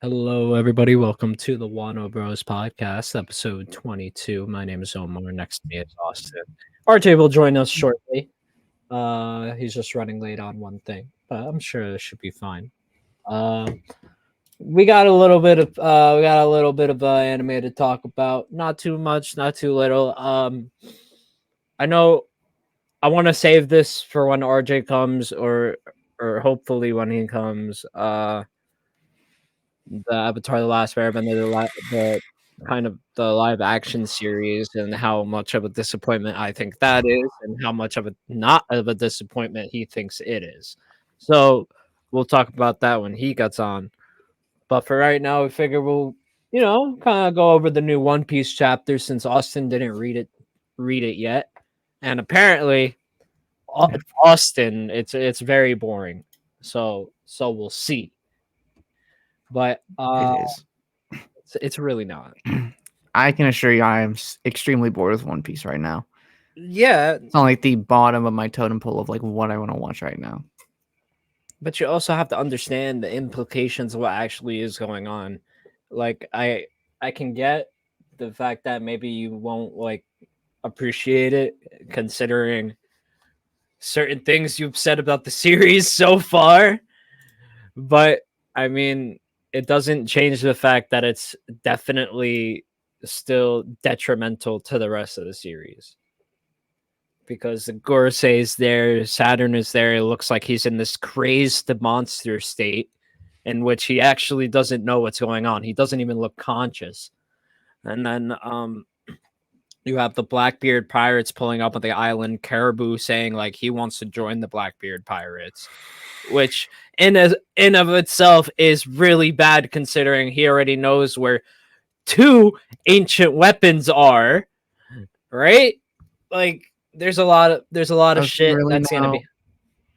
Hello, everybody. Welcome to the Wano Bros Podcast, episode 22. My name is Omar. Next to me is Austin. RJ will join us shortly. He's just running late on one thing, but I'm sure it should be fine. Uh, we got a little bit of anime to talk about. Not too much, not too little. I know I want to save this for when RJ comes, or hopefully when he comes. The Avatar: The Last Airbender, the kind of the live action series, and how much of a disappointment I think that is, and how much of a not of a disappointment he thinks it is. So we'll talk about that when he gets on. But for right now, we figure we'll kind of go over the new One Piece chapter since Austin didn't read it yet, and apparently Austin it's very boring. So we'll see. But It is. it's really not. I can assure you, I am extremely bored with One Piece right now. Yeah, It's on like the bottom of my totem pole of like what I want to watch right now. but you also have to understand the implications of what actually is going on. Like I can get the fact that maybe you won't like appreciate it considering certain things you've said about the series so far, but I mean, it doesn't change the fact that it's definitely still detrimental to the rest of the series. Because the Gorosei is there, Saturn is there. It looks like he's in this crazed monster state in which he actually doesn't know what's going on. He doesn't even look conscious. And then you have the Blackbeard pirates pulling up on the island, Caribou saying like he wants to join the Blackbeard pirates, which in of itself is really bad considering he already knows where two ancient weapons are, right? Like there's a lot of Does he shit really that's gonna know? be.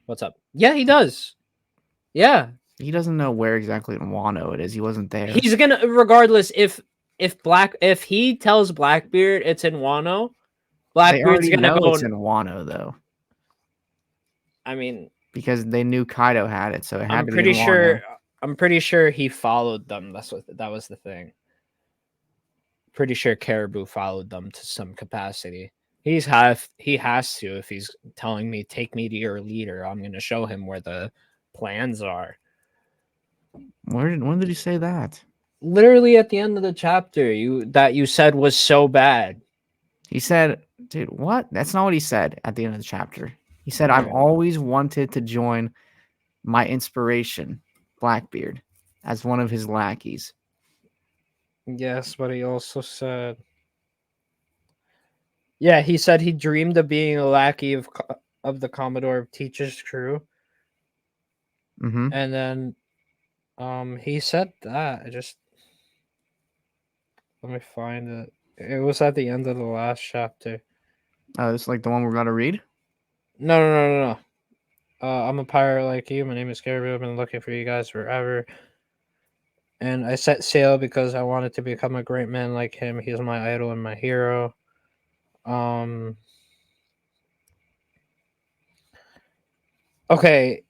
What's up? Yeah, he does. Yeah, He doesn't know where exactly in Wano it is. He wasn't there. he's gonna regardless if he tells Blackbeard it's in Wano, They Blackbeard's already gonna know go. it's in Wano though, I mean, because they knew Kaido had it, so it had I'm to be in pretty Wano. sure. I'm pretty sure he followed them. That was the thing. Pretty sure Caribou followed them to some capacity. He has to if he's telling me take me to your leader. I'm gonna show him where the plans are. When did he say that? Literally at the end of the chapter, you said was so bad. He said, "Dude, what? That's not what he said at the end of the chapter. He said, I've Alright. always wanted to join my inspiration, Blackbeard, as one of his lackeys." Yes, but he also said, yeah, he said he dreamed of being a lackey of the Commodore of Teach's crew, Mm-hmm. and then he said that. I just let me find it. It was at the end of the last chapter. Oh, this is like the one we're about to read? No. I'm a pirate like you. My name is Caribou. I've been looking for you guys forever. And I set sail because I wanted to become a great man like him. He's my idol and my hero. Um. Okay.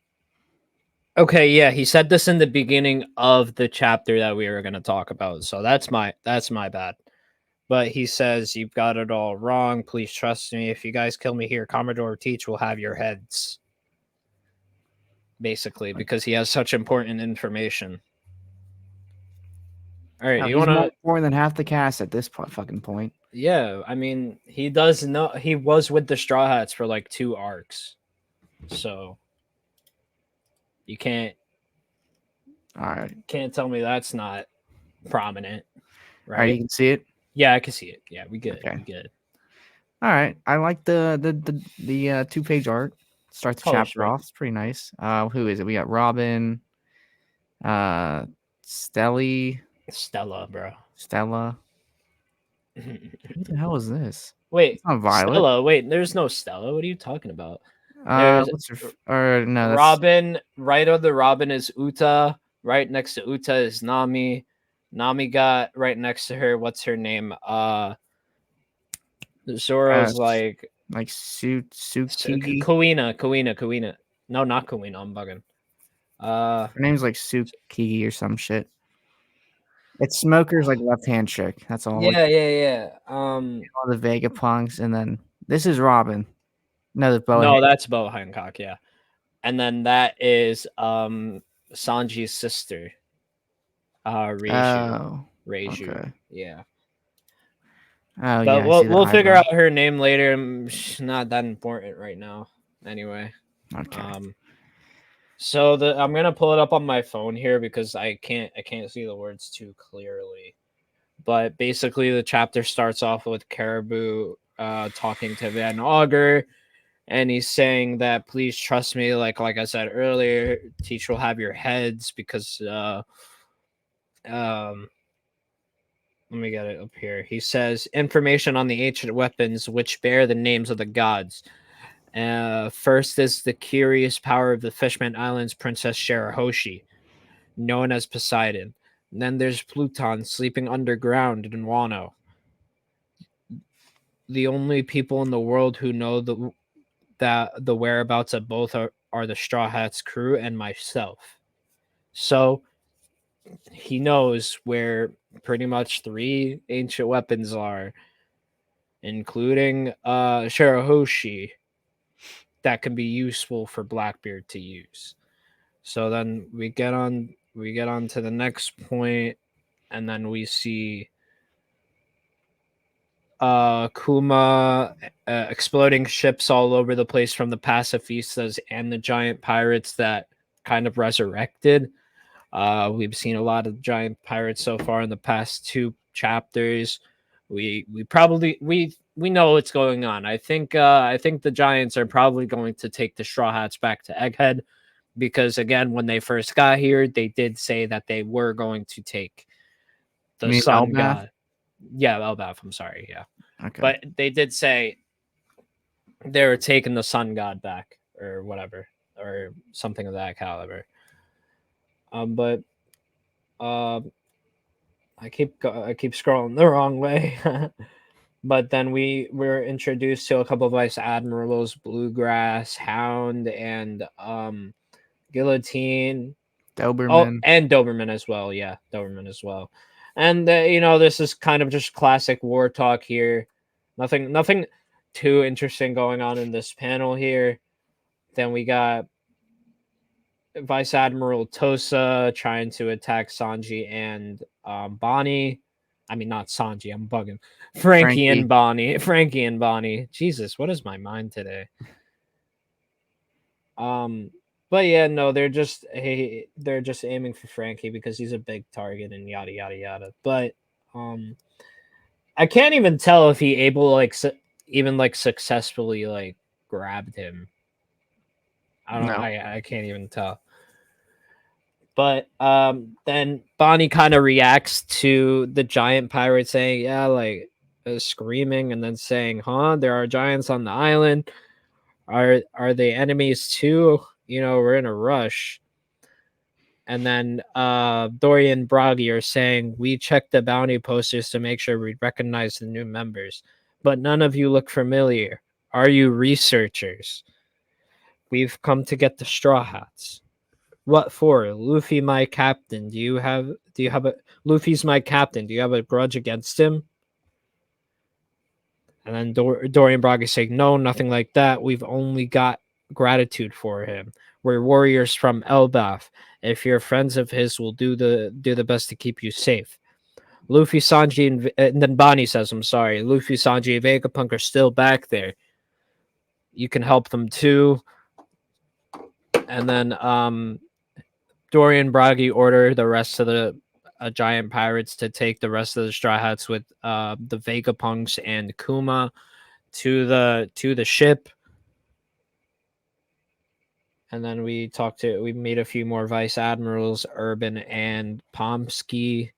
Okay. Yeah, he said this in the beginning of the chapter that we were going to talk about. So that's my bad. But he says you've got it all wrong. Please trust me. If you guys kill me here, Commodore Teach will have your heads. Basically, because he has such important information. All right, Oh, you he's want more to? important than half the cast at this fucking point. Yeah, I mean, he does know he was with the Straw Hats for like 2 arcs, so you All right. can't tell me that's not prominent, All right, you right? can see it. Yeah, I can see it. Yeah, we good. Okay. We good. All right. I like the 2-page art. Start the Colors chapter right. off. It's pretty nice. Who is it? We got Robin, Stelly, Stella, bro. Stella. Who the hell is this? Wait, It's not Violet. Stella. Wait, there's no Stella. What are you talking about? There's What's her? Or no, that's Robin. Right under Robin is Uta. Right next to Uta is Nami. Nami got right next to her. What's her name? Zoro's like Tsukigi. Kuina. No, not Kuina. I'm bugging. Uh, Her name's like Tsukigi or some shit. It's Smoker's like left hand trick. That's all. Like Yeah. all the Vegapunks, and then this is Robin. No, the bow. No, that's Bo Hancock, yeah. And then that is Sanji's sister, Reiju. Oh, Reiju, okay. yeah. Oh But yeah, I see the we'll figure eyebrow. out her name later. She's not that important right now. Anyway. Okay. So I'm gonna pull it up on my phone here because I can't see the words too clearly. But basically, the chapter starts off with Caribou talking to Van Augur, and he's saying that please trust me. Like I said earlier, teacher will have your heads because um let me get it up here. He says information on the ancient weapons which bear the names of the gods. First is the curious power of the Fishman Islands Princess Shirahoshi, known as Poseidon. And then there's Pluton sleeping underground in Wano. The only people in the world who know the whereabouts of both are the Straw Hats crew and myself. So he knows where pretty much three ancient weapons are, including Shirahoshi, that can be useful for Blackbeard to use. So then we get on to the next point, and then we see Kuma exploding ships all over the place from the pacifistas and the giant pirates that kind of resurrected. We've seen a lot of giant pirates so far in the past two chapters. We probably we know what's going on. I think the Giants are probably going to take the Straw Hats back to Egghead because again, when they first got here, they did say that they were going to take You the mean Sun Elbath? God. Yeah, Elbaf. I'm sorry. Yeah, Okay. but they did say they were taking the Sun God back or whatever or something of that caliber. But um, I keep scrolling the wrong way. But then we were introduced to a couple of vice admirals, Bluegrass, Hound, and Guillotine. Oh, Doberman. and Doberman as well. Yeah, Doberman as well. And this is kind of just classic war talk here. Nothing too interesting going on in this panel here. Then we got Vice Admiral Tosa trying to attack Sanji and Bonnie. I mean, not Sanji. I'm bugging. Frankie Frankie. and Bonnie. Frankie and Bonnie. Jesus, what is my mind today? Um, but yeah, no, they're just aiming for Frankie because he's a big target and yada yada yada. But um, I can't even tell if he able even like successfully like grabbed him. I don't. No. I can't even tell. But then Bonnie kind of reacts to the giant pirate saying, "Yeah, like screaming," and then saying, "Huh? There are giants on the island. Are they enemies too? We're in a rush." And then Dorian Bragi are saying, "We checked the bounty posters to make sure we recognize the new members, but none of you look familiar. Are you researchers? We've come to get the Straw Hats." What for? Luffy, my captain. Do you have a Luffy's my captain. Do you have a grudge against him? And then Dorian Braga saying, "No, nothing like that. We've only got gratitude for him. We're warriors from Elbaf. If you're friends of his, we'll do the best to keep you safe." Luffy, Sanji, and then Bonnie says, "I'm sorry. Luffy, Sanji, and Vegapunk are still back there. You can help them too." And then Dorian Bragi order the rest of the giant pirates to take the rest of the Straw Hats with the Vegapunks and Kuma to the ship. And then we meet a few more vice admirals, Urban and Pomsky.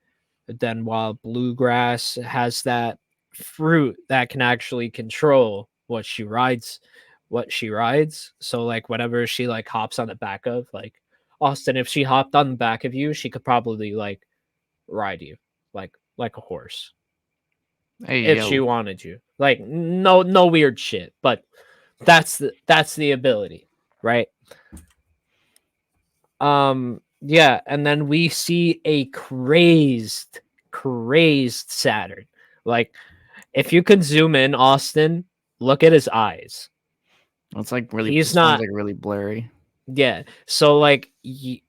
Then while Bluegrass has that fruit that can actually control what she rides. So like whenever she like hops on the back of like Austin, if she hopped on the back of you, she could probably like ride you like a horse Hey if she yo. wanted you. Like no weird shit, but that's the ability, right? Yeah, and then we see a crazed praised Saturn. Like, if you could zoom in, Austin, look at his eyes. It's like really. He's This one's not. like really blurry. Yeah. So like you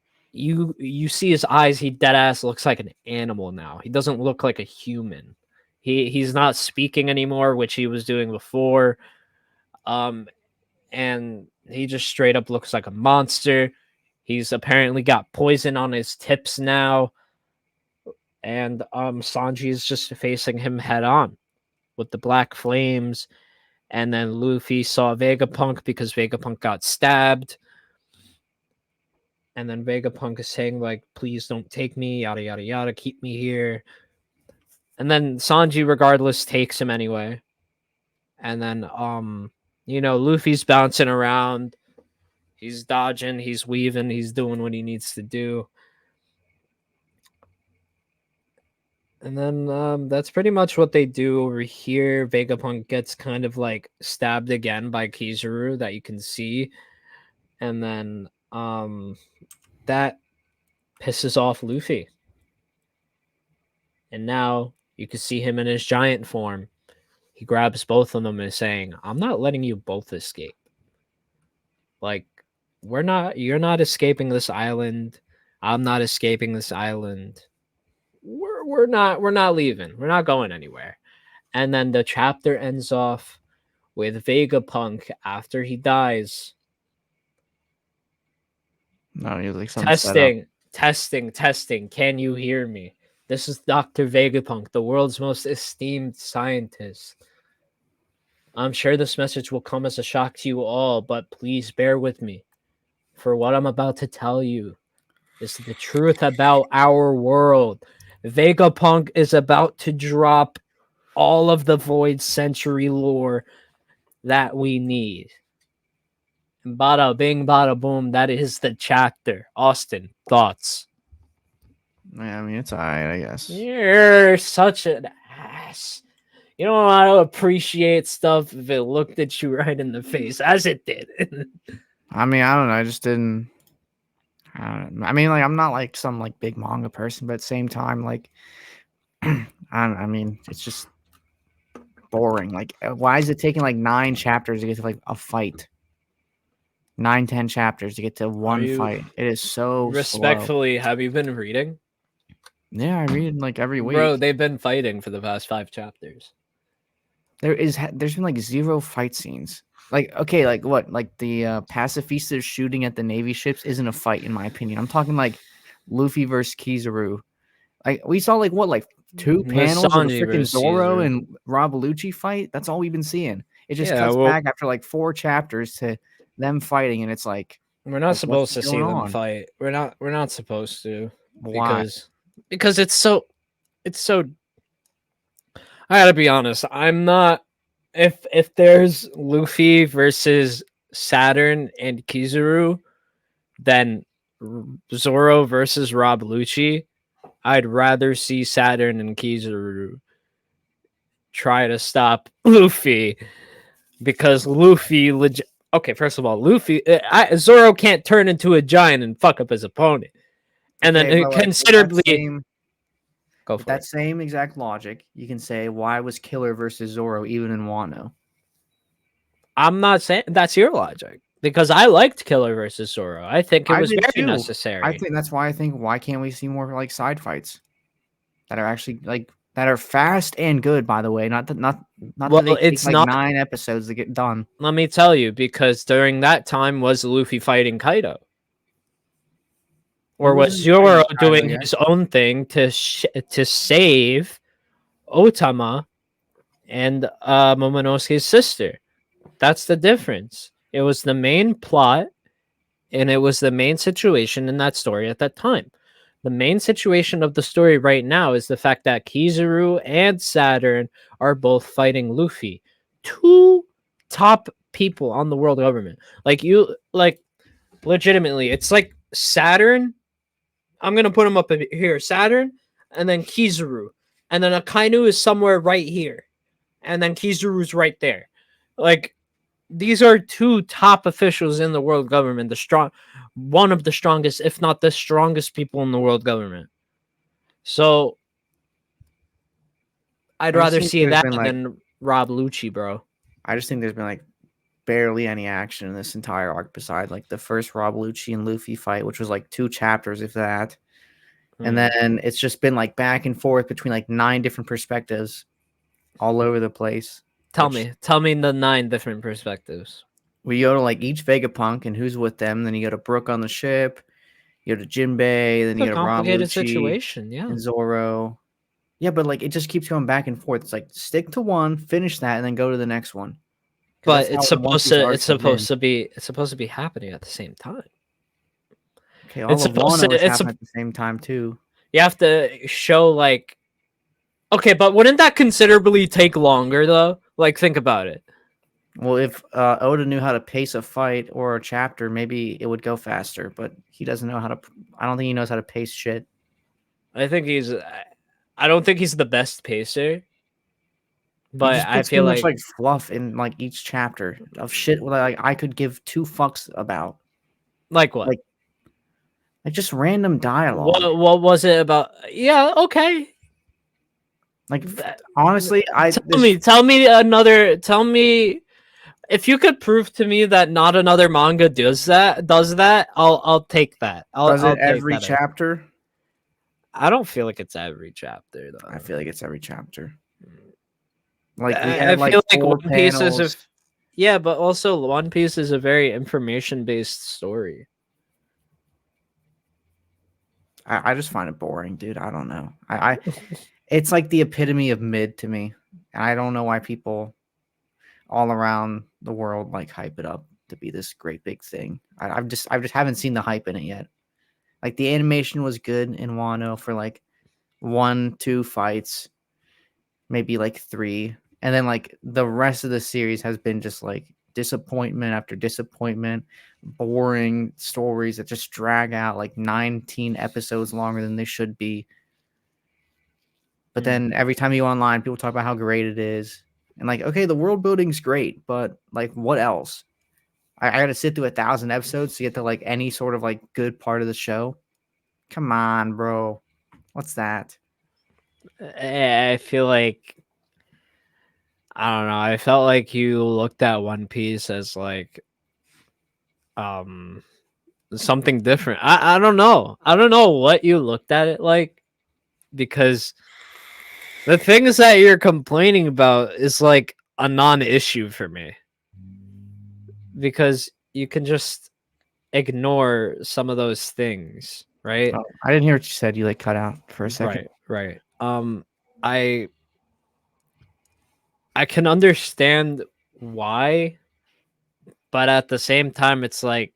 see his eyes. He dead ass looks like an animal now. He doesn't look like a human. He's not speaking anymore, which he was doing before. And he just straight up looks like a monster. He's apparently got poison on his tips now. And Sanji is just facing him head on with the black flames. And then Luffy saw Vegapunk because Vegapunk got stabbed. And then Vegapunk is saying, like, please don't take me, yada yada yada, keep me here. And then Sanji regardless takes him anyway. And then Luffy's bouncing around. He's dodging, he's weaving, he's doing what he needs to do. And then that's pretty much what they do over here. Vegapunk gets kind of like stabbed again by Kizaru that you can see. And then that pisses off Luffy. And now you can see him in his giant form. He grabs both of them and is saying, I'm not letting you both escape. Like, you're not escaping this island. I'm not escaping this island. We're not leaving. We're not going anywhere. And then the chapter ends off with Vegapunk after he dies. No, he's like some testing. Can you hear me? This is Dr. Vegapunk, the world's most esteemed scientist. I'm sure this message will come as a shock to you all, but please bear with me. For what I'm about to tell you is the truth about our world. Vegapunk is about to drop all of the Void Century lore that we need. And bada bing, bada boom, that is the chapter. Austin, thoughts? Yeah, I mean, it's alright, I guess. You're such an ass. You don't want to appreciate stuff if it looked at you right in the face, as it did. I mean, I don't know. I just didn't. I mean, like, I'm not like some like big manga person, but at the same time, like, I mean, it's just boring. Like, why is it taking like 9 chapters to get to like a fight? 9-10 chapters to get to one fight. It is so respectfully slow. Have you been reading? Yeah, I read like every week. Bro, they've been fighting for the past 5 chapters. There's been like 0 fight scenes. Like, okay, like what? Like the pacifistas shooting at the Navy ships isn't a fight, in my opinion. I'm talking like Luffy versus Kizaru. Like, we saw like what, like 2 panels of the freaking Zoro and Rob Lucci fight. That's all we've been seeing. It just cuts back after like 4 chapters to them fighting, and it's like, we're not supposed to see them fight. We're not supposed to. Why? Because it's so. I gotta be honest. I'm not. If there's Luffy versus Saturn and Kizaru, then Zoro versus Rob Lucci, I'd rather see Saturn and Kizaru try to stop Luffy, because Luffy okay, first of all, Zoro can't turn into a giant and fuck up his opponent. And then considerably... With that same exact logic, you can say, why was Killer versus Zoro even in Wano? I'm not saying that's your logic, because I liked Killer versus Zoro. I think it was very necessary. I think that's why why can't we see more like side fights that are actually like that are fast and good, by the way, not that they take like 9 episodes to get done. Let me tell you, because during that time was Luffy fighting Kaido. Or was Zoro doing his own thing to save Otama and Momonosuke's sister? That's the difference. It was the main plot, and it was the main situation in that story at that time. The main situation of the story right now is the fact that Kizaru and Saturn are both fighting Luffy. 2 top people on the world government. Legitimately, it's like Saturn... I'm going to put him up here. Saturn, and then Kizaru. And then Akainu is somewhere right here. And then Kizaru's right there. Like, these are 2 top officials in the world government. One of the strongest, if not the strongest people in the world government. So, I'd I just rather think see there's that been like than Rob Lucci, bro. I just think there's been like barely any action in this entire arc beside like the first Rob Lucci and Luffy fight, which was like 2 chapters, if that. And Hmm. then it's just been like back and forth between like 9 different perspectives all over the place. Tell Which me the 9 different perspectives. we go to like each Vegapunk and who's with them. Then you go to Brook on the ship, you go to Jinbei, then It's you a go to Rob complicated Lucci situation, yeah. and Zoro. Yeah, but like it just keeps going back and forth. It's like stick to one, finish that, and then go to the next one. Because But that's how the One Piece arcs have been. it's supposed to be happening at the same time. Okay, all It's of supposed to Wano is happening at the same time too. you have to show like okay, but wouldn't that considerably take longer though? Like think about it. Well, if Oda knew how to pace a fight or a chapter, maybe it would go faster. But he doesn't know how to. I don't think he knows how to pace shit. I think I don't think he's the best pacer, He but just I puts too feel much like like fluff in like each chapter of shit that like I could give 2 fucks about. like what? Like just random dialogue. What was it about? Yeah, okay. Like That- honestly, I this tell me if you could prove to me that not another manga does that, I'll take that. does it I'll take every that. chapter. I don't feel like it's every chapter I though. feel like it's every chapter. Like we have I like feel like 4 One Piece is a panels. yeah, but also One Piece is a very information based story. I just find it boring, dude. I don't know. I it's like the epitome of mid to me. And I don't know why people all around the world like hype it up to be this great big thing. I just haven't seen the hype in it yet. Like the animation was good in Wano for like 1, 2 fights, maybe like 3, and then like the rest of the series has been just like disappointment after disappointment, boring stories that just drag out like 19 episodes longer than they should be. But then every time you go online, people talk about how great it is. And like, okay, the world building's great, but like what else? I gotta sit through 1,000 episodes to get to like any sort of like good part of the show. Come on, bro. What's that? I feel like I don't know. I felt like you looked at One Piece as like um something different. I don't know. I don't know what you looked at it like because the things that you're complaining about is like a non-issue for me because you can just ignore some of those things, right? Oh, I didn't hear what you said. You like cut out for a second. Right. I I can understand why, but at the same time it's like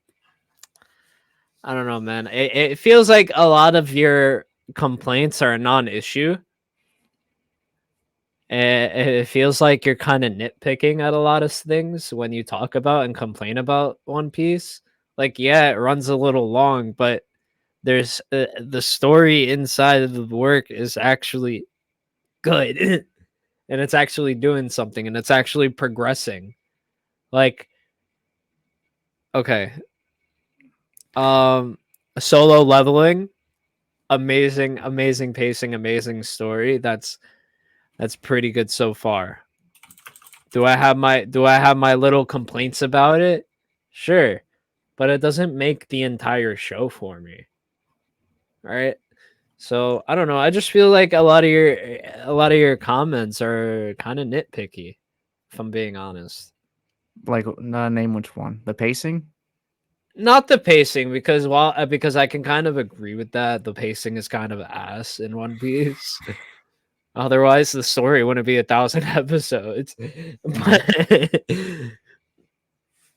I don't know, man. It feels like a lot of your complaints are a non-issue. It feels like you're kind of nitpicking at a lot of things when you talk about and complain about One Piece. Like, yeah, it runs a little long, but there's the story inside of the work is actually good, and it's actually doing something, and it's actually progressing. Like, okay, um, solo leveling, amazing pacing, amazing story. That's pretty good so far. Do I have my little complaints about it? Sure, but it doesn't make the entire show for me. All right. So, I don't know. I just feel like a lot of your comments are kind of nitpicky if I'm being honest. Like, name which one? The pacing? Not the pacing because I can kind of agree with that. The pacing is kind of ass in One Piece. Otherwise, the story wouldn't be 1,000 episodes. But,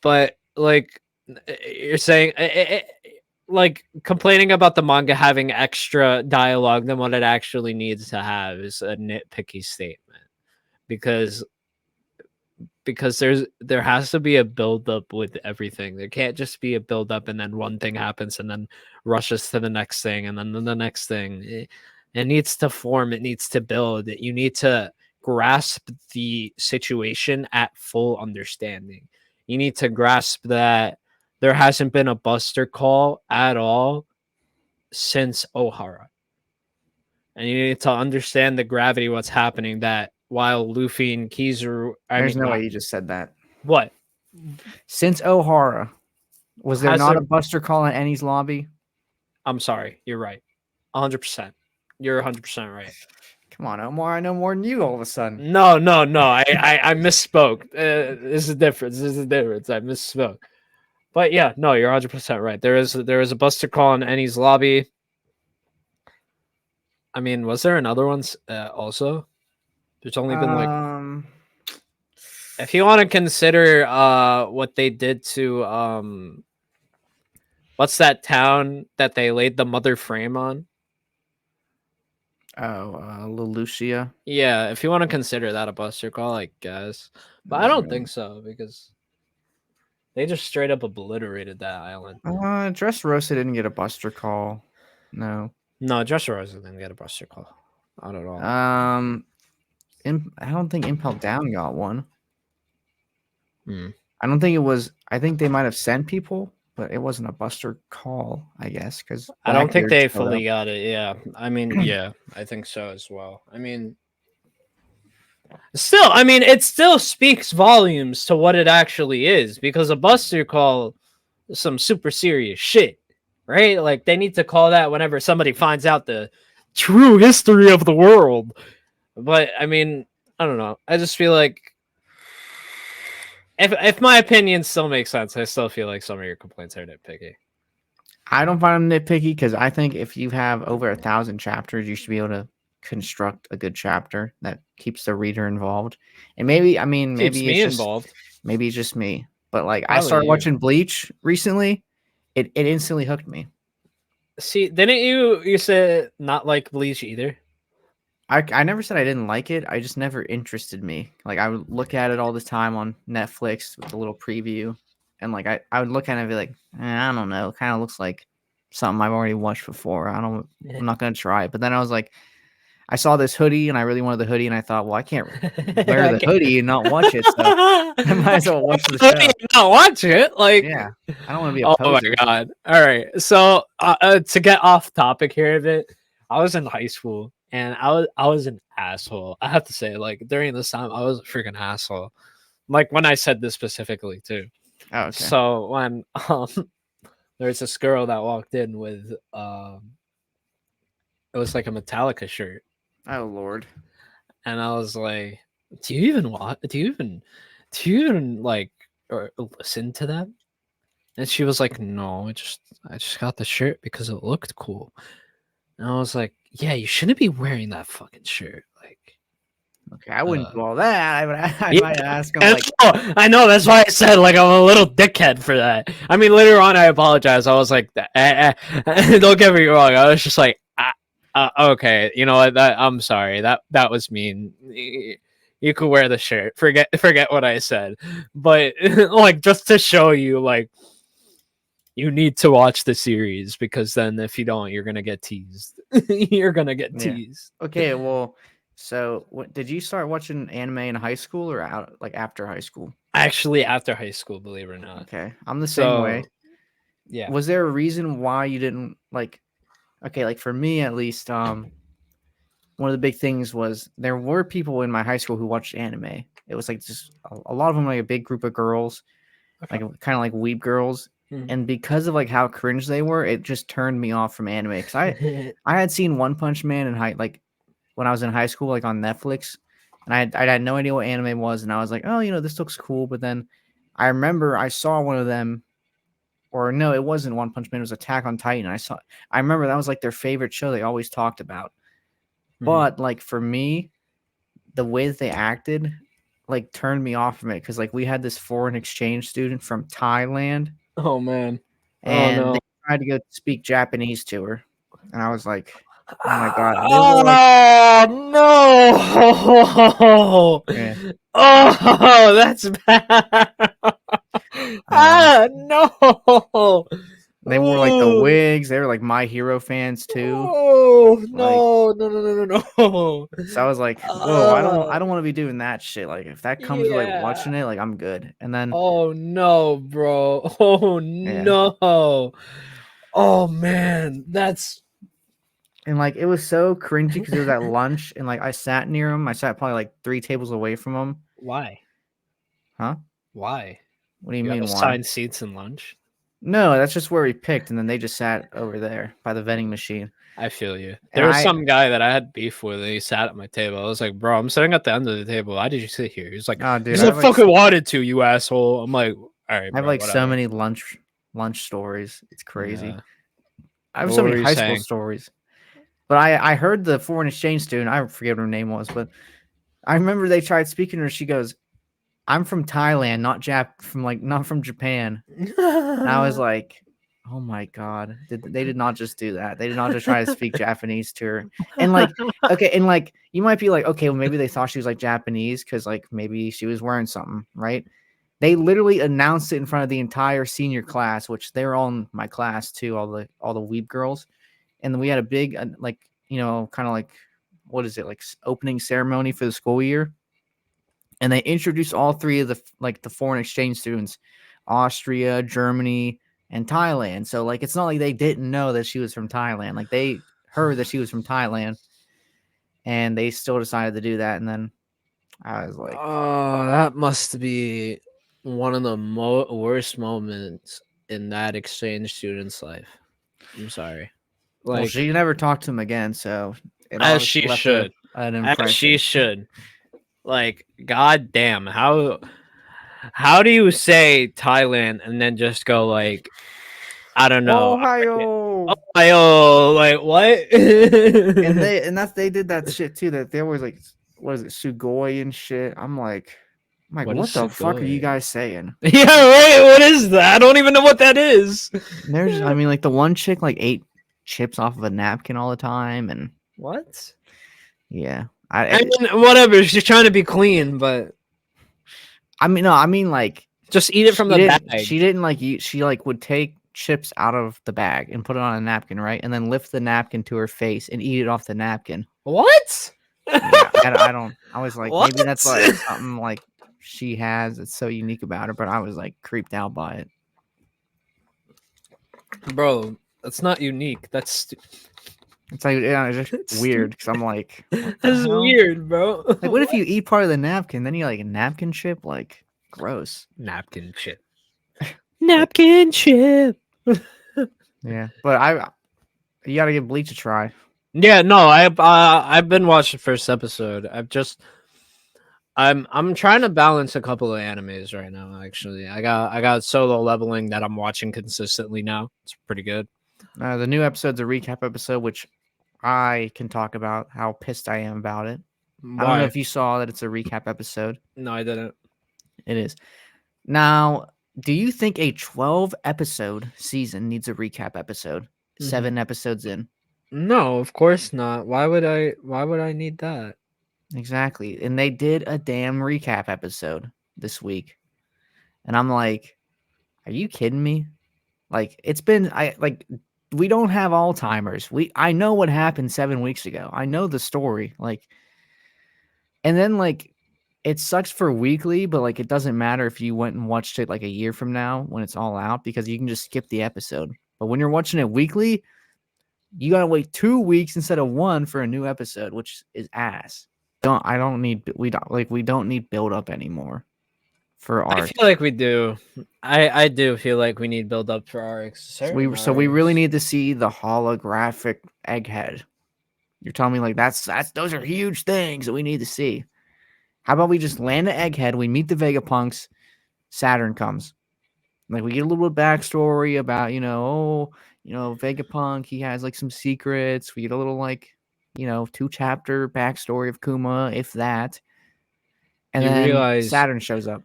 but like you're saying, like complaining about the manga having extra dialogue than what it actually needs to have is a nitpicky statement because there has to be a build up with everything. There can't just be a build up and then one thing happens and then rushes to the next thing and then the next thing. It needs to form, it needs to build. You need to grasp the situation at full understanding. You need to grasp that there hasn't been a buster call at all since Ohara. And you need to understand the gravity of what's happening that while Luffy and Kizaru. I There's mean, no way not you just said that. what Since O'Hara, was there has not a there. Buster Call in Annie's lobby? I'm sorry, you're right, 100%. You're 100% right. Come on, Omar. I know more than you all of a sudden. No, no, no. I misspoke. This is a difference. This is a difference. I misspoke. But yeah, no, you're 100% right. There is a Buster Call in Annie's lobby. I mean, was there another one also? There's only been like, Um, if you want to consider what they did to what's that town that they laid the mother frame on? Lelouchia. Yeah, if you want to consider that a Buster Call, I guess. But I don't think so because they just straight up obliterated that island. Dressrosa didn't get a Buster Call. No. No, Dressrosa didn't get a Buster Call. Not at all. I don't think Impel Down got one. Hmm. I don't think it was. I think they might have sent people, but it wasn't a Buster Call, I guess, because I don't think they fully got it. Yeah. I mean, yeah, I think so as well. I mean, still, I mean, it still speaks volumes to what it actually is because a Buster Call is some super serious shit, right? Like, they need to call that whenever somebody finds out the true history of the world. But, I mean, I don't know. I just feel like if my opinion still makes sense, I still feel like some of your complaints are nitpicky. I don't find them nitpicky because I think if you have over 1,000 chapters, you should be able to construct a good chapter that keeps the reader involved. And maybe, I mean, Keeps maybe me it's just involved. maybe it's just me. But like, I Probably started you. watching Bleach recently. It instantly hooked me. See, didn't you said not like Bleach either? I never said I didn't like it. I just never interested me. Like I would look at it all the time on Netflix with a little preview, and like I would look at it and be like, I don't know. It kind of looks like something I've already watched before. I'm not gonna try it. But then I was like, I saw this hoodie and I really wanted the hoodie, and I thought, well, I can't wear the hoodie and not watch it, so I might as well watch the show. Not watch it, like Yeah, I don't want to be a oh poser. my god! All right, so to get off topic here a bit, I was in high school and I was an asshole. I have to say, like during this time, I was a freaking asshole. Like when I said this specifically too. Oh, okay. So when there's this girl that walked in with it was like a Metallica shirt. Oh Lord. And I was like, "Do you even watch? Do you even like or listen to them?" And she was like, "No, I just got the shirt because it looked cool." And I was like, "Yeah, you shouldn't be wearing that fucking shirt." Like, Okay, I wouldn't do all that. I yeah, might ask him like, I know that's why I said like I'm a little dickhead for that. I mean, later on, I apologize. I was like, don't get me wrong. I was just like, okay, you know what? I'm sorry. That was mean. You could wear the shirt. Forget what I said. But like just to show you, like you need to watch the series because then if you don't, you're gonna get teased. You're gonna get teased. Okay, well, so what did you start watching anime in high school or out like after high school? Actually, after high school, believe it or not. Okay, I'm the same way. Yeah. Was there a reason why you didn't like? Okay, like for me at least, one of the big things was there were people in my high school who watched anime. It was like just a lot of them, like a big group of girls, Okay. like kind of like weeb girls. And because of like how cringe they were, it just turned me off from anime. Because I had seen One Punch Man in like when I was in high school, like on Netflix, and I had no idea what anime was, and I was like, oh, this looks cool. But then I remember I saw one of them, or no, it wasn't One Punch Man, it was Attack on Titan. I remember that was like their favorite show they always talked about. But like for me, the way that they acted like turned me off from it because like we had this foreign exchange student from Thailand. Oh man. And they tried to go speak Japanese to her. And I was like, oh my god. Oh no. Yeah. Oh, that's bad. No. They wore like the wigs. They were like My Hero fans too. Oh no, no. So I was like, whoa, I don't want to be doing that shit. Like if that comes to like watching it, like I'm good. And then oh no, bro. Oh no. Oh man, that's And like it was so cringy because it was at lunch, and like I sat near him. I sat probably like 3 tables away from him. Why? Huh? Why? What do you You have mean? Why? assigned seats in lunch? No, that's just where we picked, and then they just sat over there by the vending machine. I feel you. And There was I, some guy that I had beef with, and he sat at my table. I was like, "Bro, I'm sitting at the end of the table. Why did you sit here?" He's like, oh, dude, "Because I fucking wanted to, you asshole." I'm like, "All right, I have bro, like so whatever." many lunch stories. It's crazy. Yeah. I have What so were many you high school saying? stories. But I heard the foreign exchange student. I forget what her name was, but I remember they tried speaking to her. She goes, "I'm from Thailand, not from Japan." And I was like, "Oh my god, they did not just do that. They did not just try to speak Japanese to her." And like, okay, and like you might be like, okay, well maybe they thought she was like Japanese because like maybe she was wearing something, right? They literally announced it in front of the entire senior class, which they're all in my class too, all the weeb girls, and then we had a big like kind of like what is it like opening ceremony for the school year, and they introduced all three of the foreign exchange students, Austria, Germany, and Thailand. So like it's not like they didn't know that she was from Thailand. Like they heard that she was from Thailand, and they still decided to do that. And then I was like, Oh, that must be one of the worst moments in that exchange student's life. I'm sorry. well, Like, she never talked to him again, so it as obviously she left should. an As she impression. should. Like, goddamn, how do you say Thailand and then just go like, I don't know, Ohio. Ohio, like what? They did that shit too. That they always like, what is it, Sugoi and shit. I'm like, What is what the fuck are you Sugoi? guys saying? Yeah, right. What is that? I don't even know what that is. I mean, like the one chick like ate chips off of a napkin all the time, and What? yeah, I mean, whatever. She's trying to be clean, but I mean, no, I mean like just eat it from the bag. she didn't like eat. She like would take chips out of the bag and put it on a napkin, right, and then lift the napkin to her face and eat it off the napkin. What? Yeah, I don't. I was like, What? maybe that's like something like she has that's so unique about her, but I was like creeped out by it. Bro, that's not unique. That's It's like it's it's just weird because I'm like, what the That's hell? weird, bro. Like, what if you eat part of the napkin, then you like a napkin chip? Like, gross. Napkin chip? Like, Napkin chip. yeah, but you gotta give Bleach a try. Yeah, no, I've been watching the first episode. I'm trying to balance a couple of animes right now. Actually, I got Solo Leveling that I'm watching consistently now. It's pretty good. The new episode's a recap episode, which I can talk about how pissed I am about it. I don't know Why? if you saw that it's a recap episode. No, I didn't. It is. Now, do you think a 12 episode season needs a recap episode? Mhm. 7 episodes in. No, of course not. Why would I? Why would I need that? Exactly. And they did a damn recap episode this week. And I'm like, are you kidding me? Like it's been we don't have Alzheimer's. I know what happened 7 weeks ago. I know the story. Like and then like it sucks for weekly, but like it doesn't matter if you went and watched it like a year from now when it's all out because you can just skip the episode. But when you're watching it weekly, you gotta wait 2 weeks instead of 1 for a new episode, which is ass. We don't need build up anymore for I arcs. feel like we do. I do feel like we need build up for arcs. So we really need to see the holographic egghead. You're telling me like that's those are huge things that we need to see. How about we just land the egghead, we meet the Vegapunks, Saturn comes. Like we get a little bit of backstory about, Vegapunk, he has like some secrets. We get a little like, 2-chapter backstory of Kuma, if that. And You then realize, Saturn shows up.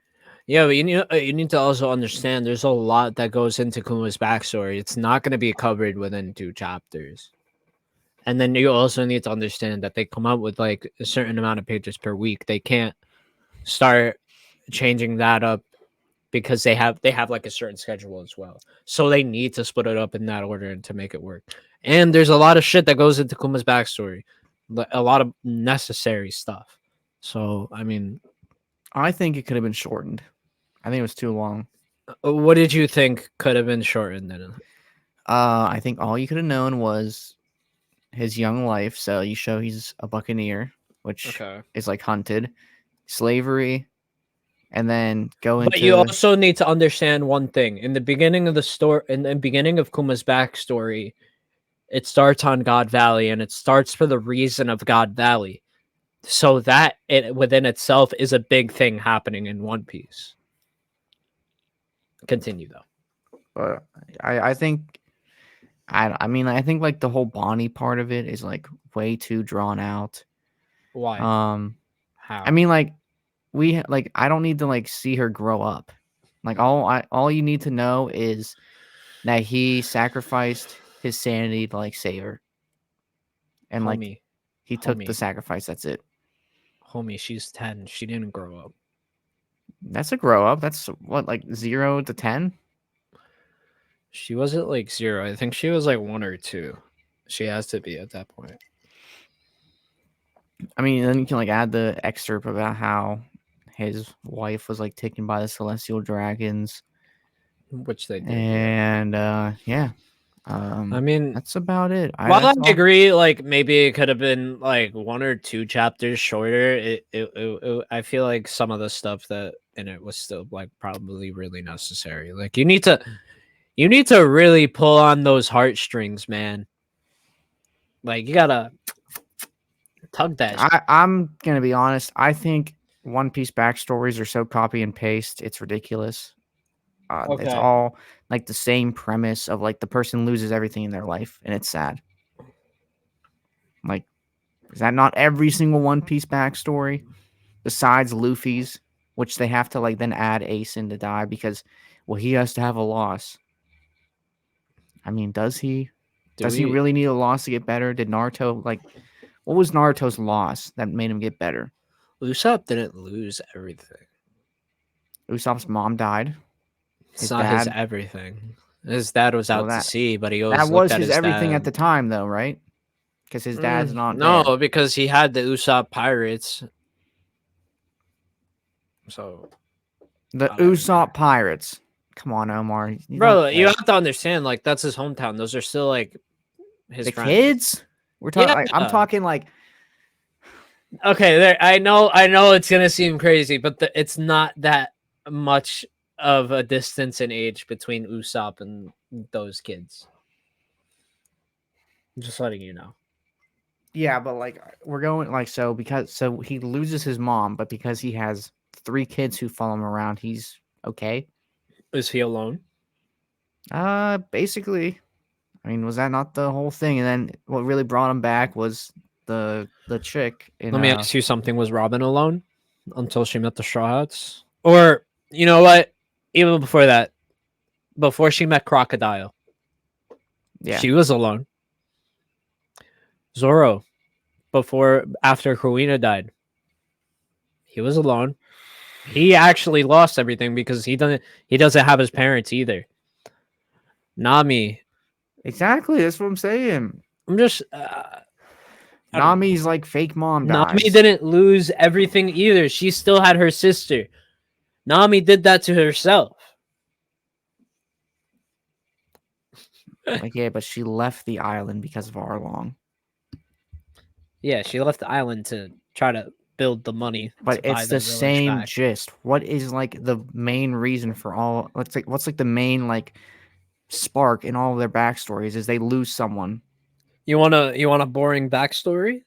yeah, but you need to also understand there's a lot that goes into Kuma's backstory. It's not going to be covered within 2 chapters. And then you also need to understand that they come out with like a certain amount of pages per week. They can't start changing that up because they have like a certain schedule as well. So they need to split it up in that order and to make it work. And there's a lot of shit that goes into Kuma's backstory, a lot of necessary stuff. So I mean, I think it could have been shortened. I think it was too long. what did you think could have been shortened then? I think all you could have known was his young life. So you show he's a buccaneer, which is like hunted, slavery, and then go But you into also need to understand one thing. In the beginning of the story, in the beginning of Kuma's backstory, it starts on God Valley, and it starts for the reason of God Valley. So that it within itself is a big thing happening in One Piece. Continue though. I think I mean I think like the whole Bonnie part of it is like way too drawn out. Why? I How? mean like I don't need to like see her grow up. Like all you need to know is that he sacrificed his sanity to like save her. And like Homie, he took the homie, sacrifice, that's it. homie, she's 10. She didn't grow up. That's a grow up. That's what, like 0 to 10? She wasn't like 0. I think she was like 1 or 2. She has to be at that point. I mean, then you can like add the excerpt about how his wife was like taken by the celestial dragons, Which they did. and yeah. I mean, that's about it. While I agree, like maybe it could have been like 1 or 2 chapters shorter. I feel like some of the stuff that in it was still like probably really necessary. Like you need to really pull on those heartstrings, man. Like you gotta tug that. I'm gonna be honest. I think One Piece backstories are so copy and paste. It's ridiculous. It's all like the same premise of like the person loses everything in their life, and it's sad. Like, is that not every single One Piece backstory besides Luffy's, which they have to like then add Ace in to die because, well, he has to have a loss. I mean, does he? Does he really need a loss to get better? Did Naruto like? What was Naruto's loss that made him get better? Usopp didn't lose everything. Usopp's mom died. It's not his everything. His dad was out to sea, but he always that was looked at his everything dad. at the time, though, right? Because his dad's not no, there. because he had the Usopp pirates. So the Usopp pirates. Come on, Omar. Bro, you have to understand, like that's his hometown. Those are still like his friends. Kids. We're talking. Yeah. I'm talking like. Okay, there. I know it's gonna seem crazy, but it's not that much of a distance in age between Usopp and those kids. Just letting you know. Yeah, but like we're going like so he loses his mom, but because he has 3 kids who follow him around, he's okay. Is he alone? Basically. I mean, was that not the whole thing? And then what really brought him back was the chick. Let me ask you something. Was Robin alone until she met the Straw Hats? Or, you know what? Even before that, before she met Crocodile, she was alone. Zoro, after Kuina died, he was alone. He actually lost everything because he doesn't have his parents either. Nami. Exactly, that's what I'm saying. I'm just Nami's like fake mom dies. Nami didn't lose everything either. She still had her sister. Nami did that to herself. Like, yeah, but she left the island because of Arlong. Yeah, she left the island to try to build the money. But it's the same gist. What is like the main reason for all? What's like the main like spark in all of their backstories is they lose someone. You want a boring backstory?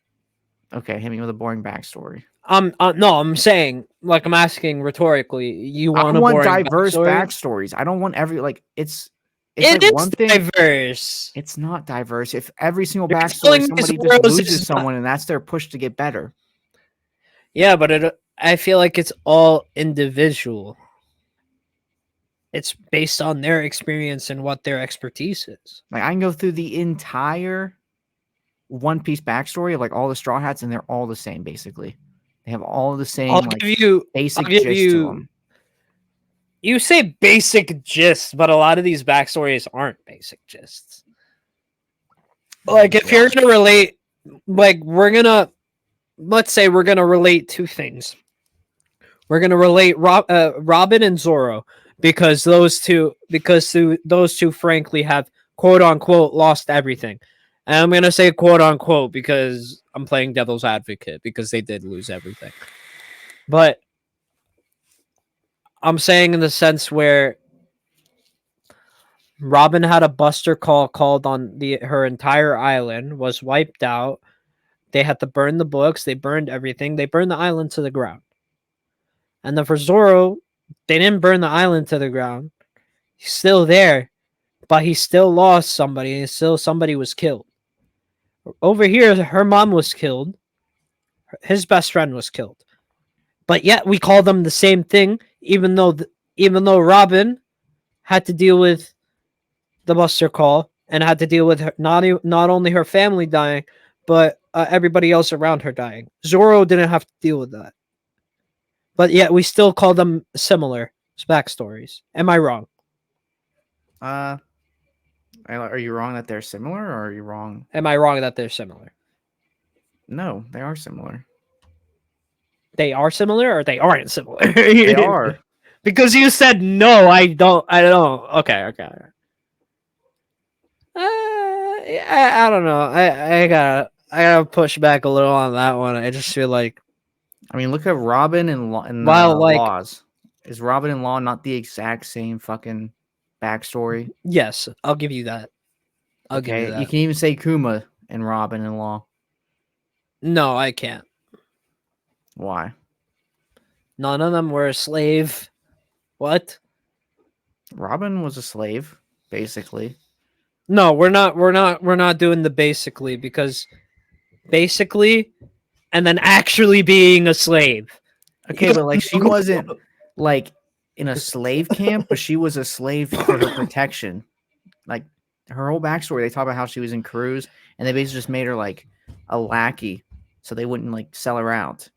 Okay, hit me with a boring backstory. No, I'm saying, like, I'm asking rhetorically. You want I want diverse backstories. I don't want every like it's like is one thing. Diverse. It's not diverse. If every single backstory somebody just loses someone and that's their push to get better. Yeah, but I feel like it's all individual. It's based on their experience and what their expertise is. Like I can go through the entire One Piece backstory of like all the Straw Hats, and they're all the same basically. They have all the same basic gist to them. You say basic gist, but a lot of these backstories aren't basic gists. Like if you're gonna relate, like let's say we're gonna relate 2 things. We're gonna relate Robin and Zoro because those two frankly have quote unquote lost everything. And I'm gonna say quote unquote because I'm playing devil's advocate because they did lose everything. But I'm saying in the sense where Robin had a buster call called on her entire island, was wiped out. They had to burn the books. They burned everything. They burned the island to the ground. And then for Zoro, they didn't burn the island to the ground. He's still there, but he still lost somebody. And still somebody was killed. Over here, her mom was killed. His best friend was killed. But yet we call them the same thing, even though Robin had to deal with the buster call and had to deal with her, not only her family dying, but everybody else around her dying. Zoro didn't have to deal with that. But yet we still call them similar backstories. Am I wrong? Are you wrong that they're similar, or are you wrong? Am I wrong that they're similar? No, they are similar. They are similar, or they aren't similar? They are. Because you said no, I don't. Okay. I don't know. I gotta push back a little on that one. I just feel like, I mean, look at Robin and like, Laws. Is Robin and Law not the exact same fucking backstory? Yes, I'll give you that. I'll give you that. You can even say Kuma and Robin and Law. No, I can't. Why? None of them were a slave. What? Robin was a slave, basically. No, we're not doing the basically, because basically and then actually being a slave. Okay, but like she wasn't like in a slave camp, but she was a slave for her protection. Like her whole backstory, they talk about how she was in crews and they basically just made her like a lackey so they wouldn't like sell her out.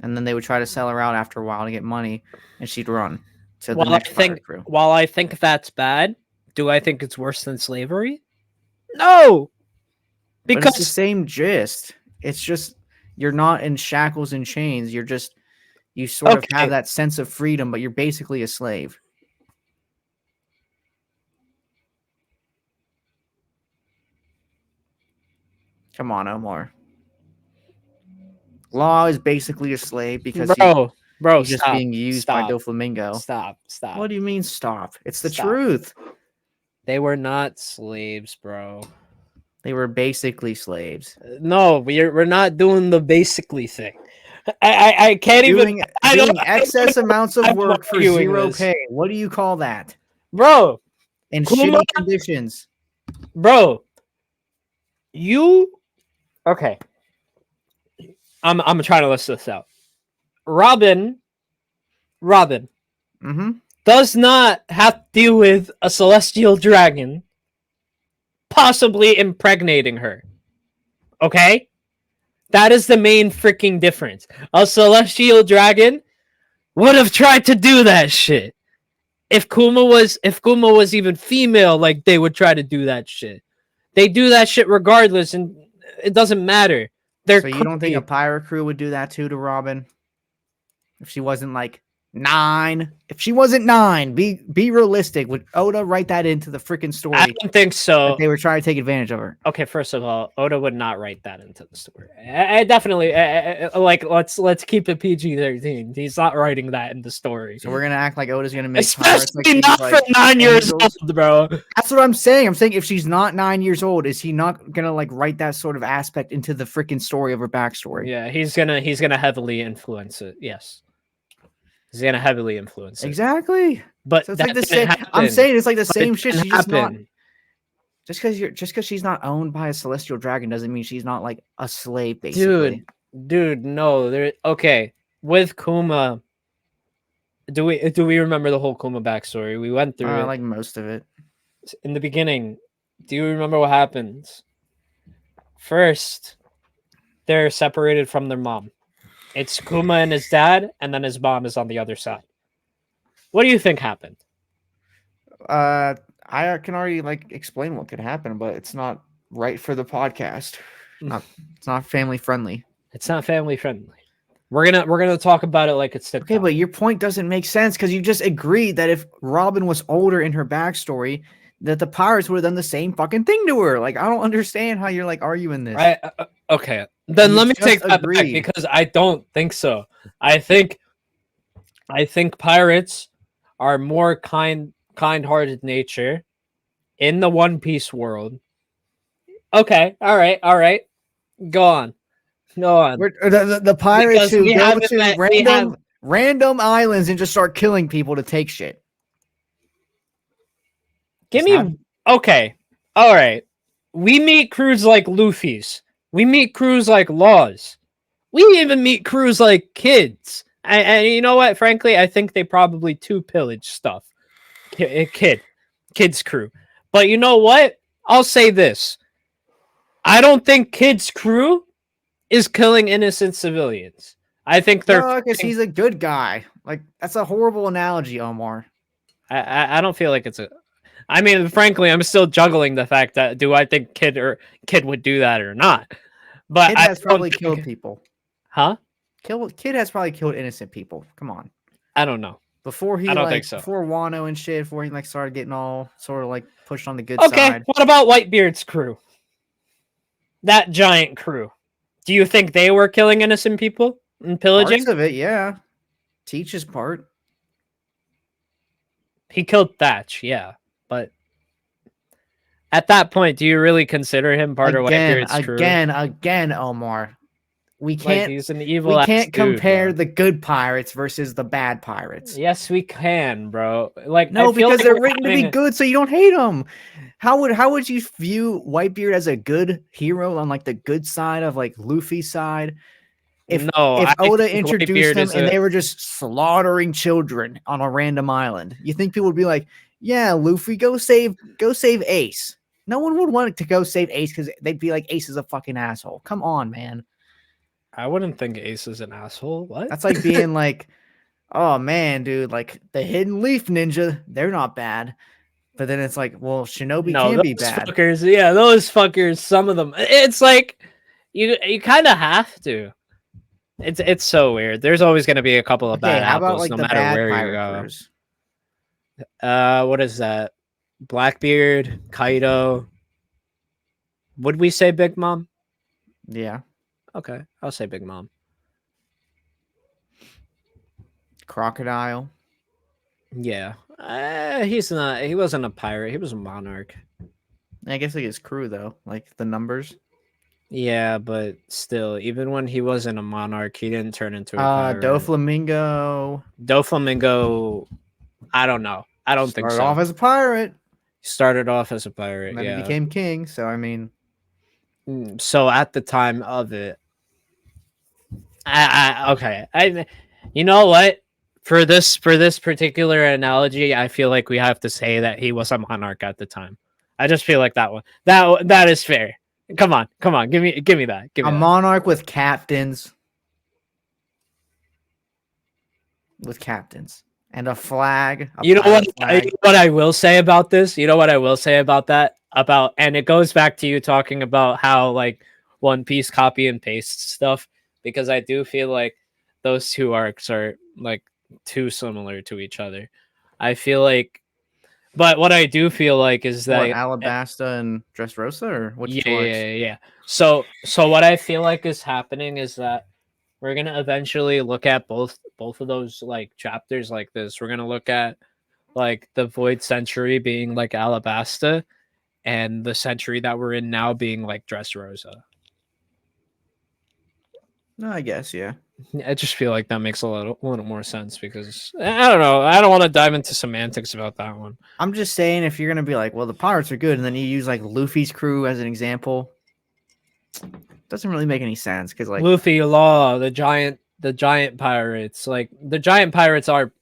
And then they would try to sell her out after a while to get money, and she'd run to the next pirate crew. While I think that's bad, do I think it's worse than slavery? No, because it's the same gist. It's just you're not in shackles and chains. You're just you sort of have that sense of freedom, but you're basically a slave. Come on, Omar. Law is basically a slave because he's just being used by Doflamingo. Stop. What do you mean stop? It's the truth. They were not slaves, bro. They were basically slaves. No, we're not doing the basically thing. I can't doing excess amounts of work for zero pay. What do you call that, bro? In shitty conditions, bro. Okay. I'm trying to list this out. Robin does not have to deal with a celestial dragon possibly impregnating her. Okay? That is the main freaking difference. A celestial dragon would have tried to do that shit. If Kuma was even female, like, they would try to do that shit. They do that shit regardless, and it doesn't matter. So you don't think a pirate crew would do that too to Robin? If she wasn't like 9? If she wasn't 9, be realistic. Would Oda write that into the freaking story? I don't think so. They were trying to take advantage of her. Okay, first of all, Oda would not write that into the story. I definitely like let's keep it PG-13. He's not writing that in the story. So we're gonna act like Oda's gonna make especially not for 9 years old, bro. That's what I'm saying. I'm saying if she's not 9 years old, is he not gonna like write that sort of aspect into the freaking story of her backstory? Yeah, he's gonna heavily influence it. Yes. He's gonna heavily influence it. Exactly. But so it's like the same. I'm saying it's like the same shit. She's just not. Just because she's not owned by a celestial dragon doesn't mean she's not like a slave, basically. Dude, no. Okay. With Kuma, do we remember the whole Kuma backstory? We went through it. Like most of it. In the beginning, do you remember what happens? First, they're separated from their mom. It's Kuma and his dad, and then his mom is on the other side. What do you think happened? I can already like explain what could happen, but it's not right for the podcast. It's not family friendly. It's not family friendly. We're gonna talk about it like it's TikTok. Okay, but your point doesn't make sense because you just agreed that if Robin was older in her backstory, that the pirates would have done the same fucking thing to her. Like, I don't understand how you're like arguing this. Okay, then You let me just take that back agreed. because I don't think so. I think pirates are more kind-hearted nature in the One Piece world. Okay, all right. Go on. The pirates Because who we go haven't to met. We have. random islands and just start killing people to take shit. Give It's not- me. Okay. All right. We meet crews like Luffy's. We meet crews like Laws. We even meet crews like Kids. And you know what? Frankly, I think they probably too pillage stuff. Kids crew. But you know what? I'll say this. I don't think Kids crew is killing innocent civilians. I think they're. No, because he's a good guy. Like, that's a horrible analogy, Omar. I don't feel like it's a. I mean, frankly, I'm still juggling the fact that do I think Kid would do that or not? But Kid has probably killed people. Huh? Kid has probably killed innocent people. Come on. I don't know. Before he I don't think so. before Wano and shit, before he like started getting all sort of like pushed on the good Okay, side. what about Whitebeard's crew? That giant crew. Do you think they were killing innocent people and pillaging? Parts of it, yeah. Teach's part. He killed Thatch, yeah, but at that point, do you really consider him part of Whitebeard's crew? Again, Omar. We can't. He's an evil. We can't compare dude, the good pirates versus the bad pirates. Yes, we can, bro. Like no, because they're written to be good, so you don't hate them. How would you view Whitebeard as a good hero on like the good side of like Luffy's side? If Oda introduced them and they were just slaughtering children on a random island, you think people would be like, "Yeah, Luffy, go save Ace." No one would want to go save Ace because they'd be like, "Ace is a fucking asshole." Come on, man. I wouldn't think Ace is an asshole. What? That's like being like, "Oh man, dude, like the Hidden Leaf Ninja, they're not bad." But then it's like, well, Shinobi can be bad. Fuckers, yeah, those fuckers, some of them. It's like you kind of have to. It's so weird. There's always going to be a couple of bad apples, like, no matter where you go. What is that? Blackbeard, Kaido. Would we say Big Mom? Yeah. Okay, I'll say Big Mom. Crocodile. Yeah, he's not. He wasn't a pirate. He was a monarch. I guess like his crew though, like the numbers. Yeah, but still, even when he wasn't a monarch, he didn't turn into a pirate. Doflamingo. Doflamingo, I don't know. I don't think so. Started off as a pirate. Started off as a pirate, and then he became king. So I mean, so at the time of it, okay. You know what? For this particular analogy, I feel like we have to say that he was a monarch at the time. I just feel like that one that is fair. Come on, give me that. Give me a monarch with captains, and a flag. You know what I will say about this? You know what I will say about that? And it goes back to you talking about how like One Piece copy and paste stuff, because I do feel like those two arcs are like too similar to each other. I feel like, but what I do feel like is that Alabasta and Dressrosa, or what? Yeah. So what I feel like is happening is that we're gonna eventually look at both of those like chapters like this. We're gonna look at like the Void Century being like Alabasta, and the century that we're in now being like Dressrosa. No, I guess, yeah. I just feel like that makes a little more sense, because I don't know. I don't want to dive into semantics about that one. I'm just saying, if you're gonna be like, well, the pirates are good, and then you use like Luffy's crew as an example, doesn't really make any sense, because like Luffy, Law, the giant pirates, like the giant pirates are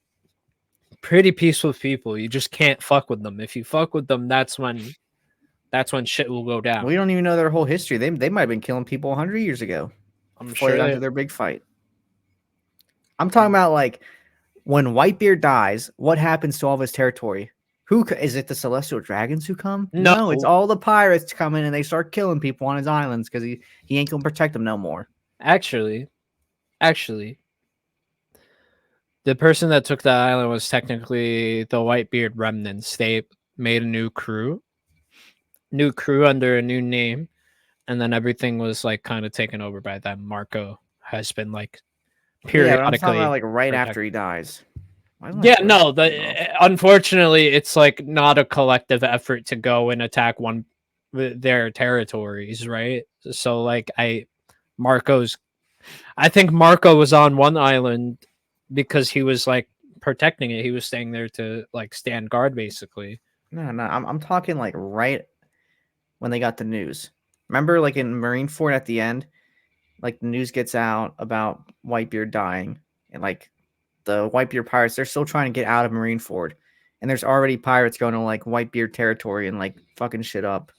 pretty peaceful people. You just can't fuck with them. If you fuck with them, that's when shit will go down. We don't even know their whole history. They might have been killing people 100 years ago. I'm sure after their big fight. I'm talking about like when Whitebeard dies, what happens to all of his territory? Who is it? The Celestial Dragons who come? No, it's all the pirates coming, and they start killing people on his islands because he ain't gonna protect them no more. Actually, the person that took the island was technically the Whitebeard remnants. They made a new crew under a new name, and then everything was like kind of taken over by them. Marco has been like Yeah, but I'm talking about periodically like right protect. after he dies. Why is my Yeah, voice no, going off? unfortunately it's like not a collective effort to go and attack their territories, right? So like Marco's I think Marco was on one island because he was like protecting it. He was staying there to like stand guard basically. No, I'm talking like right when they got the news. Remember, like in Marineford at the end, like the news gets out about Whitebeard dying, and like the Whitebeard pirates, they're still trying to get out of Marineford, and there's already pirates going to like Whitebeard territory and like fucking shit up.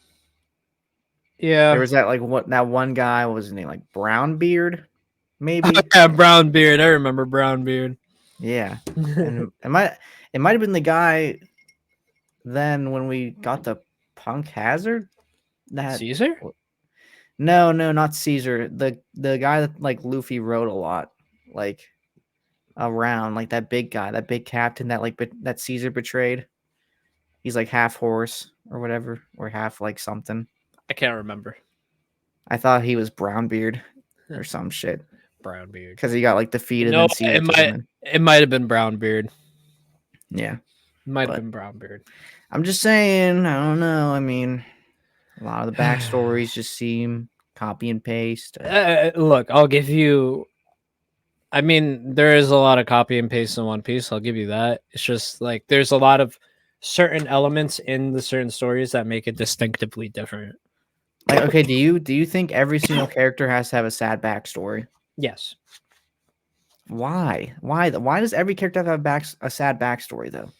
There Yeah. was that one guy, what was his name, like Brownbeard, maybe? Yeah, Brown Beard. I remember Brown Beard. Yeah, and it might have been the guy then when we got the Punk Hazard that. Caesar? No, not Caesar. The guy that like Luffy rode a lot, like around, like that big guy, that big captain that that Caesar betrayed. He's like half horse or whatever, or half like something. I can't remember. I thought he was Brownbeard or some shit Brown Beard. because he got like defeated No, and Caesar took him in. it might have been Brown Beard. Yeah, Might have but been Brown Beard. I'm just saying. I don't know. I mean, a lot of the backstories just seem copy and paste. Look, I'll give you. I mean, there is a lot of copy and paste in One Piece. I'll give you that. It's just like there's a lot of certain elements in the certain stories that make it distinctively different. Like, okay, do you think every single character has to have a sad backstory? Yes, Why? Why does every character have a sad backstory though?